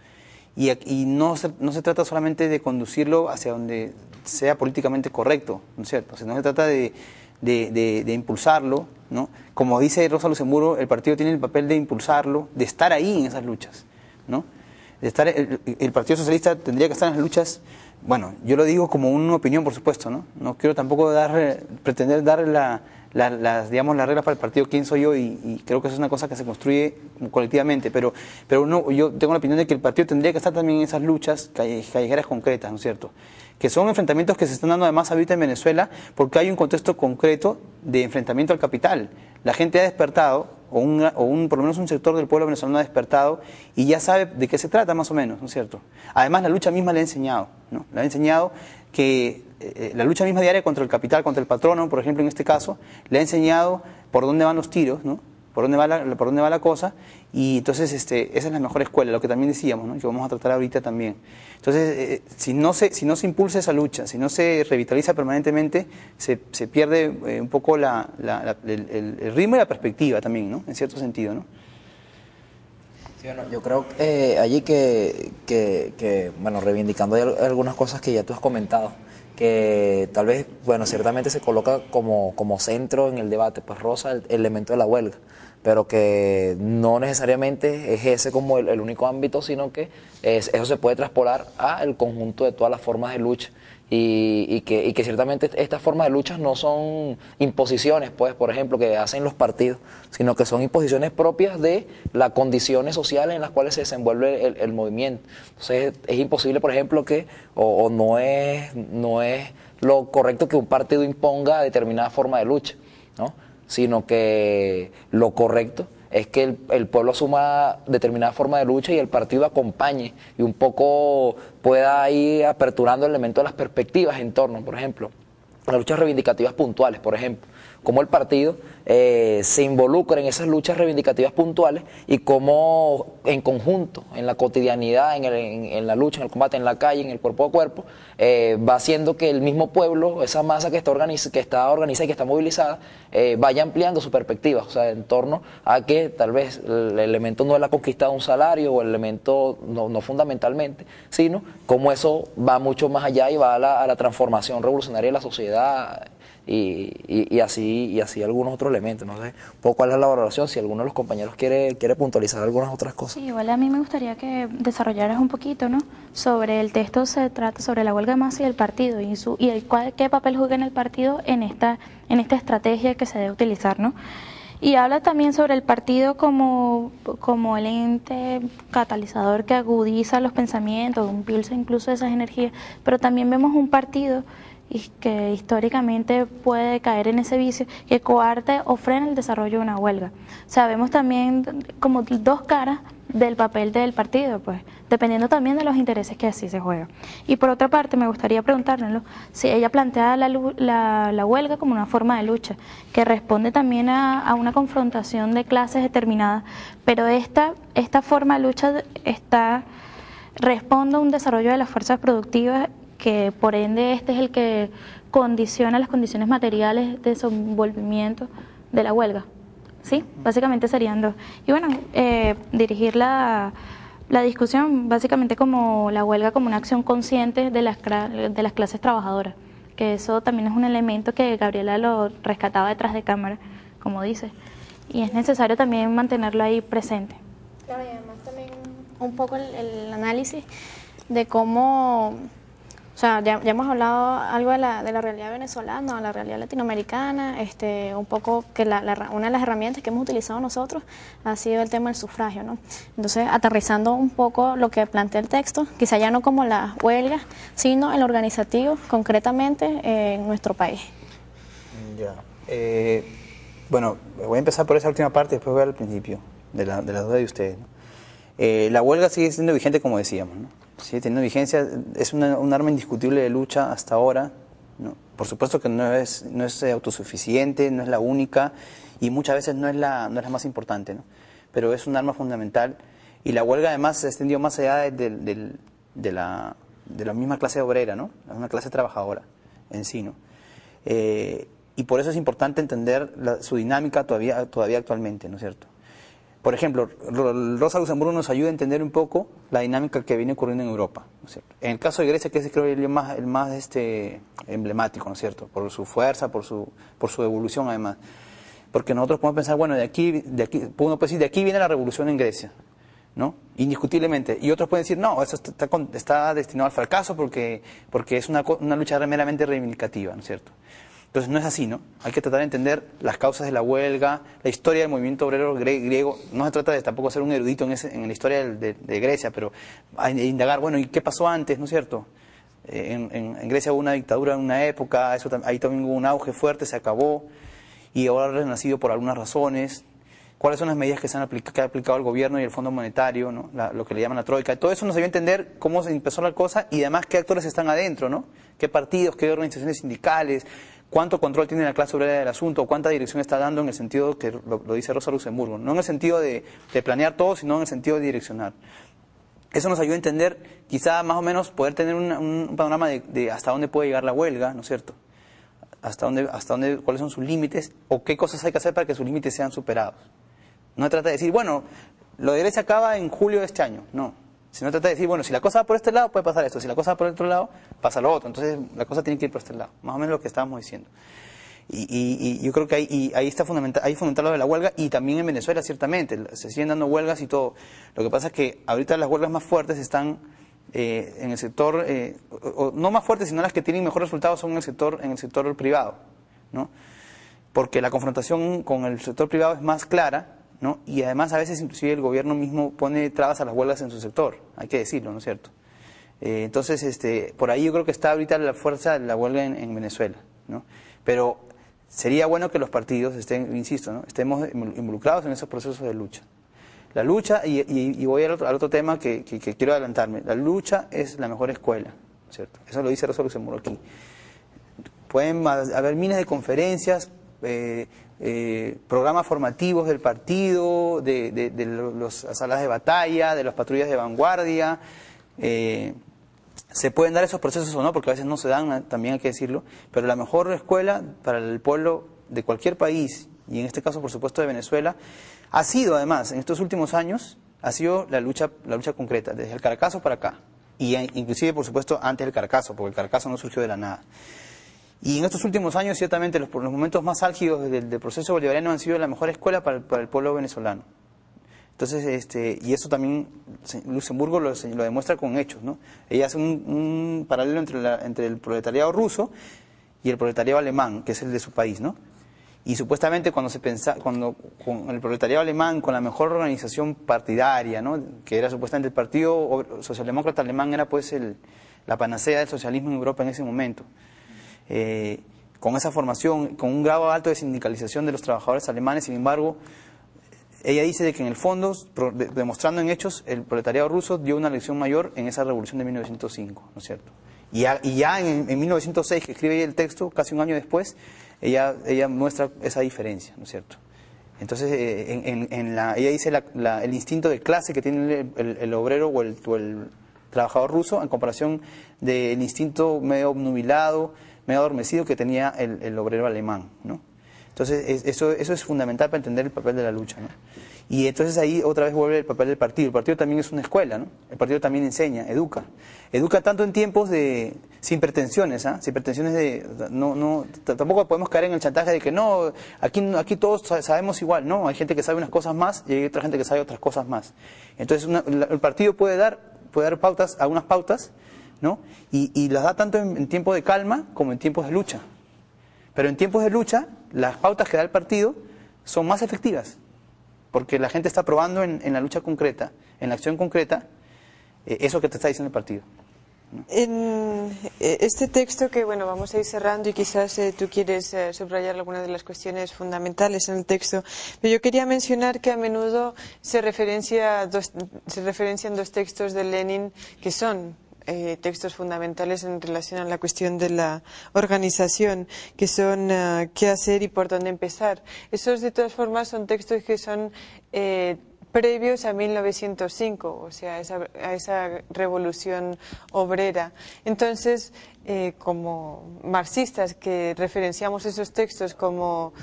Y no se trata solamente de conducirlo hacia donde sea políticamente correcto, ¿no es cierto? O sea, no se trata de impulsarlo, ¿no? Como dice Rosa Luxemburgo, el partido tiene el papel de impulsarlo, de estar ahí en esas luchas, ¿no? El Partido Socialista tendría que estar en las luchas. Bueno, yo lo digo como una opinión, por supuesto, ¿no? No quiero tampoco pretender dar digamos, las reglas para el partido, quién soy yo, y creo que eso es una cosa que se construye colectivamente, pero no, yo tengo la opinión de que el partido tendría que estar también en esas luchas callejeras concretas, ¿no es cierto? Que son enfrentamientos que se están dando además ahorita en Venezuela, porque hay un contexto concreto de enfrentamiento al capital. La gente ha despertado por lo menos un sector del pueblo venezolano ha despertado y ya sabe de qué se trata más o menos, ¿no es cierto? Además, la lucha misma le ha enseñado, ¿no? Le ha enseñado que la lucha misma diaria contra el capital, contra el patrono, por ejemplo, en este caso, le ha enseñado por dónde van los tiros, ¿no? Por dónde va la cosa, y entonces esa es la mejor escuela, lo que también decíamos, ¿no? Que vamos a tratar ahorita también. Entonces, si no se impulsa esa lucha, si no se revitaliza permanentemente, se pierde un poco el ritmo y la perspectiva también, ¿no? En cierto sentido, ¿no? Sí, bueno, yo creo allí bueno, reivindicando algunas cosas que ya tú has comentado, que tal vez, bueno, ciertamente se coloca como centro en el debate, pues Rosa, el elemento de la huelga, pero que no necesariamente es ese como el único ámbito, sino que eso se puede traspolar al conjunto de todas las formas de lucha. Y que ciertamente estas formas de lucha no son imposiciones, pues, por ejemplo, que hacen los partidos, sino que son imposiciones propias de las condiciones sociales en las cuales se desenvuelve el movimiento. Entonces es imposible, por ejemplo, o no es lo correcto que un partido imponga determinada forma de lucha, ¿no? Sino que lo correcto es que el pueblo asuma determinada forma de lucha y el partido acompañe y un poco pueda ir aperturando el elemento de las perspectivas en torno, por ejemplo, las luchas reivindicativas puntuales, por ejemplo, cómo el partido se involucra en esas luchas reivindicativas puntuales y cómo en conjunto, en la cotidianidad, en la lucha, en el combate, en la calle, en el cuerpo a cuerpo, va haciendo que el mismo pueblo, esa masa que está organizada y que está movilizada, vaya ampliando su perspectiva, o sea, en torno a que tal vez el elemento no es la conquista de un salario o el elemento no fundamentalmente, sino cómo eso va mucho más allá y va a la transformación revolucionaria de la sociedad. Y así algunos otros elementos. No sé un poco cuál es la valoración, si alguno de los compañeros quiere puntualizar algunas otras cosas. Sí, igual a mí me gustaría que desarrollaras un poquito, ¿no? Sobre el texto se trata sobre la huelga de masa y el partido qué papel juega en el partido en esta estrategia que se debe utilizar, ¿no? Y habla también sobre el partido como el ente catalizador que agudiza los pensamientos, impulsa incluso esas energías, pero también vemos un partido y que históricamente puede caer en ese vicio que coarte o frena el desarrollo de una huelga. Sabemos también como dos caras del papel del partido, pues, dependiendo también de los intereses que así se juegan. Y por otra parte, me gustaría preguntarle si ella plantea la huelga como una forma de lucha, que responde también a una confrontación de clases determinadas, pero esta forma de lucha responde a un desarrollo de las fuerzas productivas que por ende es el que condiciona las condiciones materiales de desenvolvimiento de la huelga. ¿Sí? Básicamente serían dos. Y bueno, dirigir la discusión básicamente como la huelga como una acción consciente de las clases trabajadoras, que eso también es un elemento que Gabriela lo rescataba detrás de cámara, como dice, y es necesario también mantenerlo ahí presente. Claro, y además también un poco el análisis de cómo... O sea, ya hemos hablado algo de la realidad venezolana, la realidad latinoamericana, un poco que una de las herramientas que hemos utilizado nosotros ha sido el tema del sufragio, ¿no? Entonces, aterrizando un poco lo que plantea el texto, quizá ya no como la huelga, sino el organizativo, concretamente en nuestro país. Ya. Bueno, voy a empezar por esa última parte, después voy al principio de la duda de ustedes, ¿no? La huelga sigue siendo vigente, como decíamos, ¿no? Sigue teniendo vigencia, es un arma indiscutible de lucha hasta ahora, ¿no? Por supuesto que no es autosuficiente, no es la única y muchas veces no es la más importante, ¿no? Pero es un arma fundamental y la huelga además se extendió más allá de la misma clase obrera, ¿no? Una clase trabajadora en sí, ¿no? Y por eso es importante entender su dinámica todavía actualmente, ¿no es cierto? Por ejemplo, Rosa Luxemburgo nos ayuda a entender un poco la dinámica que viene ocurriendo en Europa, ¿no es cierto? En el caso de Grecia, que es creo el más emblemático, ¿no es cierto? Por su fuerza, por su evolución además. Porque nosotros podemos pensar, bueno, uno puede decir, de aquí viene la revolución en Grecia, ¿no? Indiscutiblemente. Y otros pueden decir, no, eso está destinado al fracaso porque es una lucha meramente reivindicativa, ¿no es cierto? Entonces no es así, ¿no? Hay que tratar de entender las causas de la huelga, la historia del movimiento obrero griego. No se trata de tampoco ser un erudito en la historia de Grecia, pero indagar, bueno, ¿y qué pasó antes, no es cierto? En Grecia hubo una dictadura en una época, ahí también hubo un auge fuerte, se acabó, y ahora ha renacido por algunas razones. cuáles son las medidas que que ha aplicado el gobierno y el Fondo Monetario, ¿no? Lo que le llaman la troika. Todo eso nos ayuda a entender cómo se empezó la cosa y además qué actores están adentro, ¿no? Qué partidos, qué organizaciones sindicales, cuánto control tiene la clase obrera del asunto, cuánta dirección está dando en el sentido que lo dice Rosa Luxemburgo. No en el sentido de planear todo, sino en el sentido de direccionar. Eso nos ayuda a entender, quizá más o menos poder tener un panorama de hasta dónde puede llegar la huelga, ¿no es cierto? Hasta dónde, cuáles son sus límites o qué cosas hay que hacer para que sus límites sean superados. No se trata de decir, bueno, lo de derecha acaba en julio de este año. No. Sino trata de decir, bueno, si la cosa va por este lado, puede pasar esto. Si la cosa va por el otro lado, pasa lo otro. Entonces, la cosa tiene que ir por este lado. Más o menos lo que estábamos diciendo. Y yo creo que ahí está fundamental lo de la huelga. Y también en Venezuela, ciertamente. Se siguen dando huelgas y todo. Lo que pasa es que ahorita las huelgas más fuertes están en el sector, no más fuertes, sino las que tienen mejores resultados son en el sector privado, ¿no? Porque la confrontación con el sector privado es más clara, ¿no? Y además a veces inclusive el gobierno mismo pone trabas a las huelgas en su sector, hay que decirlo, ¿no es cierto? Entonces, por ahí yo creo que está ahorita la fuerza de la huelga en Venezuela, ¿no? Pero sería bueno que los partidos insisto, ¿no? Estemos involucrados en esos procesos de lucha. La lucha, y voy al otro tema que quiero adelantarme, la lucha es la mejor escuela, ¿cierto? Eso lo dice Rosa Luxemburgo aquí. Pueden haber miles de conferencias, programas formativos del partido, de las salas de batalla, de las patrullas de vanguardia. Se pueden dar esos procesos o no, porque a veces no se dan, también hay que decirlo, pero la mejor escuela para el pueblo de cualquier país, y en este caso por supuesto de Venezuela, ha sido además, en estos últimos años, ha sido la lucha concreta, desde el Caracazo para acá, y inclusive por supuesto antes del Caracazo, porque el Caracazo no surgió de la nada. Y en estos últimos años, ciertamente, los momentos más álgidos del proceso bolivariano han sido la mejor escuela para el pueblo venezolano. Entonces, y eso también Luxemburgo lo demuestra con hechos, ¿no? Ella hace un paralelo entre el proletariado ruso y el proletariado alemán, que es el de su país, ¿no? Y supuestamente cuando con el proletariado alemán, con la mejor organización partidaria, ¿no? Que era supuestamente el Partido Socialdemócrata Alemán, era pues la panacea del socialismo en Europa en ese momento. Con esa formación, con un grado alto de sindicalización de los trabajadores alemanes, sin embargo, ella dice de que en el fondo, demostrando en hechos, el proletariado ruso dio una lección mayor en esa revolución de 1905, ¿no es cierto? Y ya en 1906, que escribe el texto, casi un año después, ella muestra esa diferencia, ¿no es cierto? Entonces, ella dice el instinto de clase que tiene el obrero o el trabajador ruso en comparación del instinto medio obnubilado, medio adormecido que tenía el obrero alemán, ¿no? Entonces, eso es fundamental para entender el papel de la lucha, ¿no? Y entonces ahí otra vez vuelve el papel del partido. El partido también es una escuela, ¿no? El partido también enseña, educa. Educa tanto en tiempos sin pretensiones, ¿ah? Sin pretensiones tampoco podemos caer en el chantaje de que no, aquí todos sabemos igual, ¿no? Hay gente que sabe unas cosas más y hay otra gente que sabe otras cosas más. Entonces el partido puede dar pautas, algunas pautas, ¿no? Y las da tanto en tiempos de calma como en tiempos de lucha. Pero en tiempos de lucha, las pautas que da el partido son más efectivas, porque la gente está probando en la lucha concreta, en la acción concreta, eso que te está diciendo el partido, ¿no? En este texto que, bueno, vamos a ir cerrando y quizás tú quieres subrayar algunas de las cuestiones fundamentales en el texto, pero yo quería mencionar que a menudo se referencian dos textos de Lenin que son textos fundamentales en relación a la cuestión de la organización, que son qué hacer y por dónde empezar. Esos, de todas formas, son textos que son previos a 1905, o sea, a esa revolución obrera. Entonces, como marxistas que referenciamos esos textos como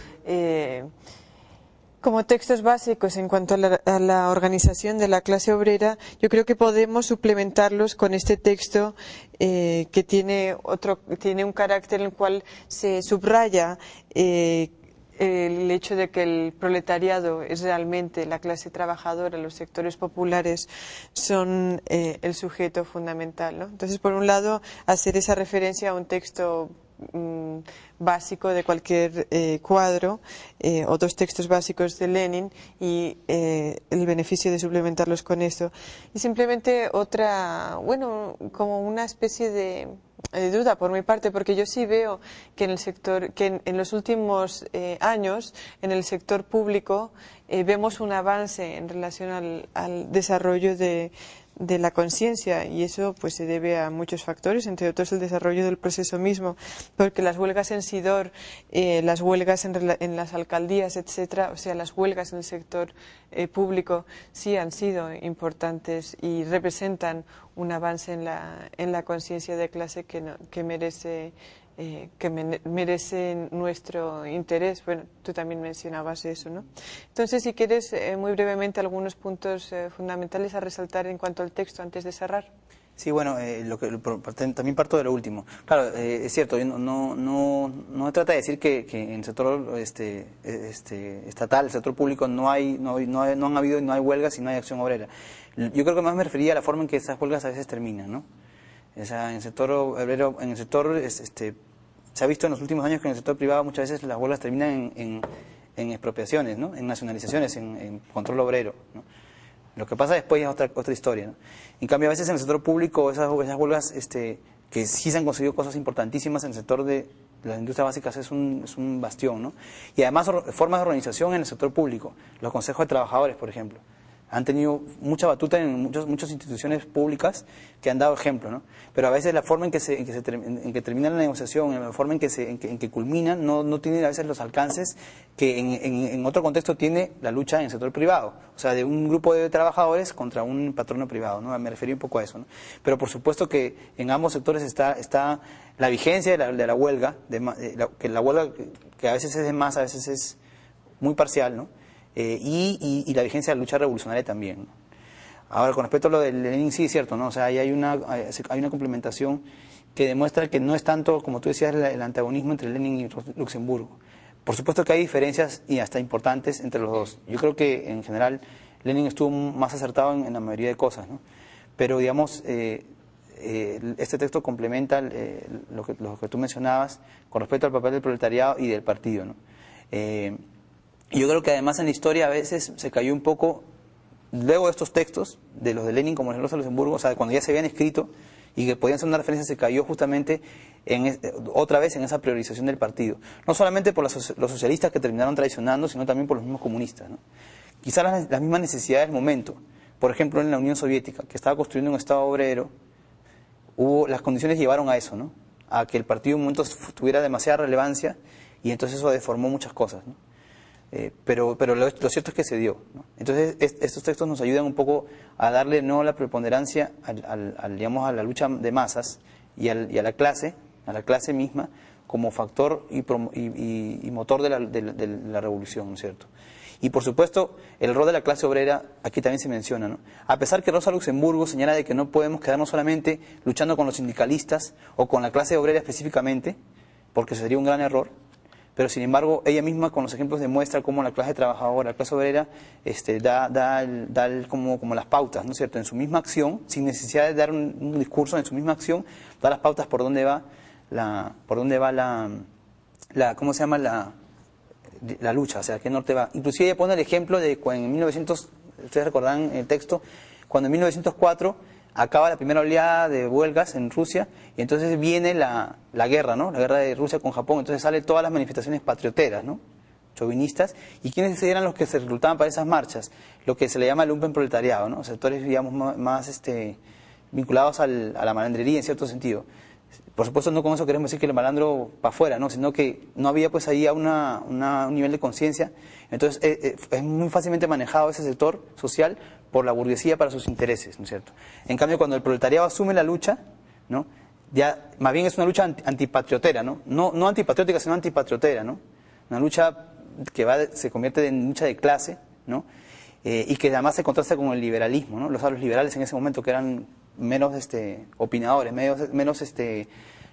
textos básicos en cuanto a la organización de la clase obrera, yo creo que podemos suplementarlos con este texto que tiene un carácter en el cual se subraya el hecho de que el proletariado es realmente la clase trabajadora, los sectores populares son el sujeto fundamental, ¿no? Entonces, por un lado, hacer esa referencia a un texto básico de cualquier cuadro o dos textos básicos de Lenin y el beneficio de suplementarlos con esto. Y simplemente como una especie de duda por mi parte, porque yo sí veo que en los últimos años en el sector público vemos un avance en relación al desarrollo de la conciencia, y eso pues se debe a muchos factores, entre otros el desarrollo del proceso mismo, porque las huelgas en SIDOR, las huelgas en las alcaldías, etcétera, o sea, las huelgas en el sector público sí han sido importantes y representan un avance en la conciencia de clase que merece nuestro interés. Bueno, tú también mencionabas eso, ¿no? Entonces, si quieres, muy brevemente, algunos puntos fundamentales a resaltar en cuanto al texto antes de cerrar. Sí, bueno, también parto de lo último. Claro, es cierto, no trata de decir que en el sector estatal, el sector público, no han habido y no hay huelgas y no hay acción obrera. Yo creo que más me refería a la forma en que esas huelgas a veces terminan, ¿no? O sea, en el sector obrero, se ha visto en los últimos años que en el sector privado muchas veces las huelgas terminan en expropiaciones, ¿no? En nacionalizaciones, en control obrero, ¿no? Lo que pasa después es otra historia, ¿no? En cambio, a veces en el sector público esas huelgas que sí se han conseguido cosas importantísimas en el sector de las industrias básicas es un bastión, ¿no? Y además formas de organización en el sector público, los consejos de trabajadores, por ejemplo, han tenido mucha batuta en muchas instituciones públicas que han dado ejemplo, ¿no? Pero a veces la forma en que termina la negociación, en la forma en que culminan, no tiene a veces los alcances que en otro contexto tiene la lucha en el sector privado, o sea, de un grupo de trabajadores contra un patrono privado, ¿no? Me referí un poco a eso, ¿no? Pero por supuesto que en ambos sectores está la vigencia de la huelga, que la huelga que a veces es de masa, a veces es muy parcial, ¿no? Y la vigencia de la lucha revolucionaria también, ¿no? Ahora, con respecto a lo del Lenin, sí es cierto, ¿no? O sea, hay una complementación que demuestra que no es tanto, como tú decías, el antagonismo entre Lenin y Luxemburgo. Por supuesto que hay diferencias y hasta importantes entre los dos. Yo creo que en general Lenin estuvo más acertado en la mayoría de cosas, ¿no? Pero digamos, este texto complementa lo que tú mencionabas con respecto al papel del proletariado y del partido, ¿no? Yo creo que además en la historia a veces se cayó un poco, luego de estos textos, de los de Lenin como el de Rosa Luxemburgo, o sea, cuando ya se habían escrito y que podían ser una referencia, se cayó justamente otra vez en esa priorización del partido. No solamente por los socialistas que terminaron traicionando, sino también por los mismos comunistas, ¿no? Quizás las mismas necesidades del momento, por ejemplo en la Unión Soviética, que estaba construyendo un Estado obrero, las condiciones llevaron a eso, ¿no? A que el partido en un momento tuviera demasiada relevancia y entonces eso deformó muchas cosas, ¿no? Pero lo cierto es que se dio, ¿no? Entonces estos textos nos ayudan un poco a darle no la preponderancia digamos, a la lucha de masas y a la clase misma como factor y motor de la revolución, ¿no es cierto? Y por supuesto el rol de la clase obrera aquí también se menciona, ¿no? A pesar que Rosa Luxemburgo señala de que no podemos quedarnos solamente luchando con los sindicalistas o con la clase obrera específicamente, porque sería un gran error. Pero sin embargo, ella misma con los ejemplos demuestra cómo la clase trabajadora, la clase obrera, da como las pautas, ¿no es cierto? En su misma acción, sin necesidad de dar un discurso, en su misma acción, da las pautas por dónde va ¿cómo se llama? La lucha, o sea, qué norte va. Inclusive ella pone el ejemplo de cuando en 1900, ustedes recordarán en el texto, cuando en 1904 acaba la primera oleada de huelgas en Rusia y entonces viene la guerra, ¿no? La guerra de Rusia con Japón, entonces salen todas las manifestaciones patrioteras, ¿no? Chauvinistas, y quiénes eran los que se reclutaban para esas marchas, lo que se le llama el lumpenproletariado, ¿no? Sectores, digamos, más vinculados a la malandrería en cierto sentido. Por supuesto no con eso queremos decir que el malandro para afuera, ¿no? Sino que no había pues ahí un nivel de conciencia, entonces es muy fácilmente manejado ese sector social por la burguesía para sus intereses, ¿no es cierto? En cambio, cuando el proletariado asume la lucha, ¿no? Ya más bien es una lucha antipatriotera, ¿no? No antipatriótica, sino antipatriotera, ¿no? Una lucha que se convierte en lucha de clase, ¿no? Y que además se contrasta con el liberalismo, ¿no? Los liberales en ese momento que eran menos opinadores, menos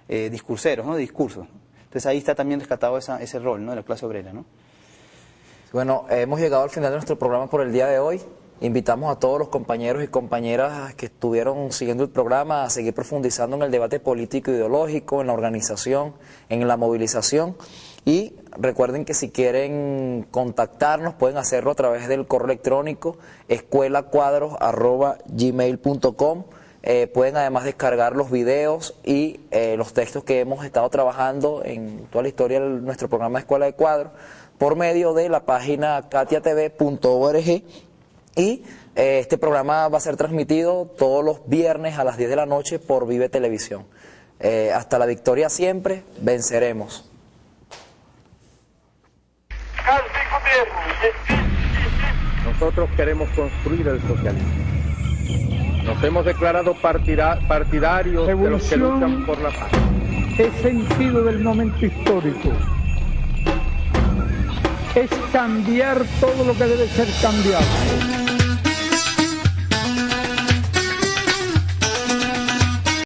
discurseros, ¿no? De discursos. Entonces ahí está también rescatado ese rol, ¿no? De la clase obrera, ¿no? Bueno, hemos llegado al final de nuestro programa por el día de hoy. Invitamos a todos los compañeros y compañeras que estuvieron siguiendo el programa a seguir profundizando en el debate político e ideológico, en la organización, en la movilización. Y recuerden que si quieren contactarnos pueden hacerlo a través del correo electrónico escuelacuadros@gmail.com. Pueden además descargar los videos y los textos que hemos estado trabajando en toda la historia de nuestro programa Escuela de Cuadros, por medio de la página katiatv.org y este programa va a ser transmitido todos los viernes a las 10 de la noche por Vive Televisión. Hasta la victoria siempre, venceremos. Nosotros queremos construir el socialismo. Nos hemos declarado partidarios de los que luchan por la paz. Es sentido del momento histórico. Es cambiar todo lo que debe ser cambiado.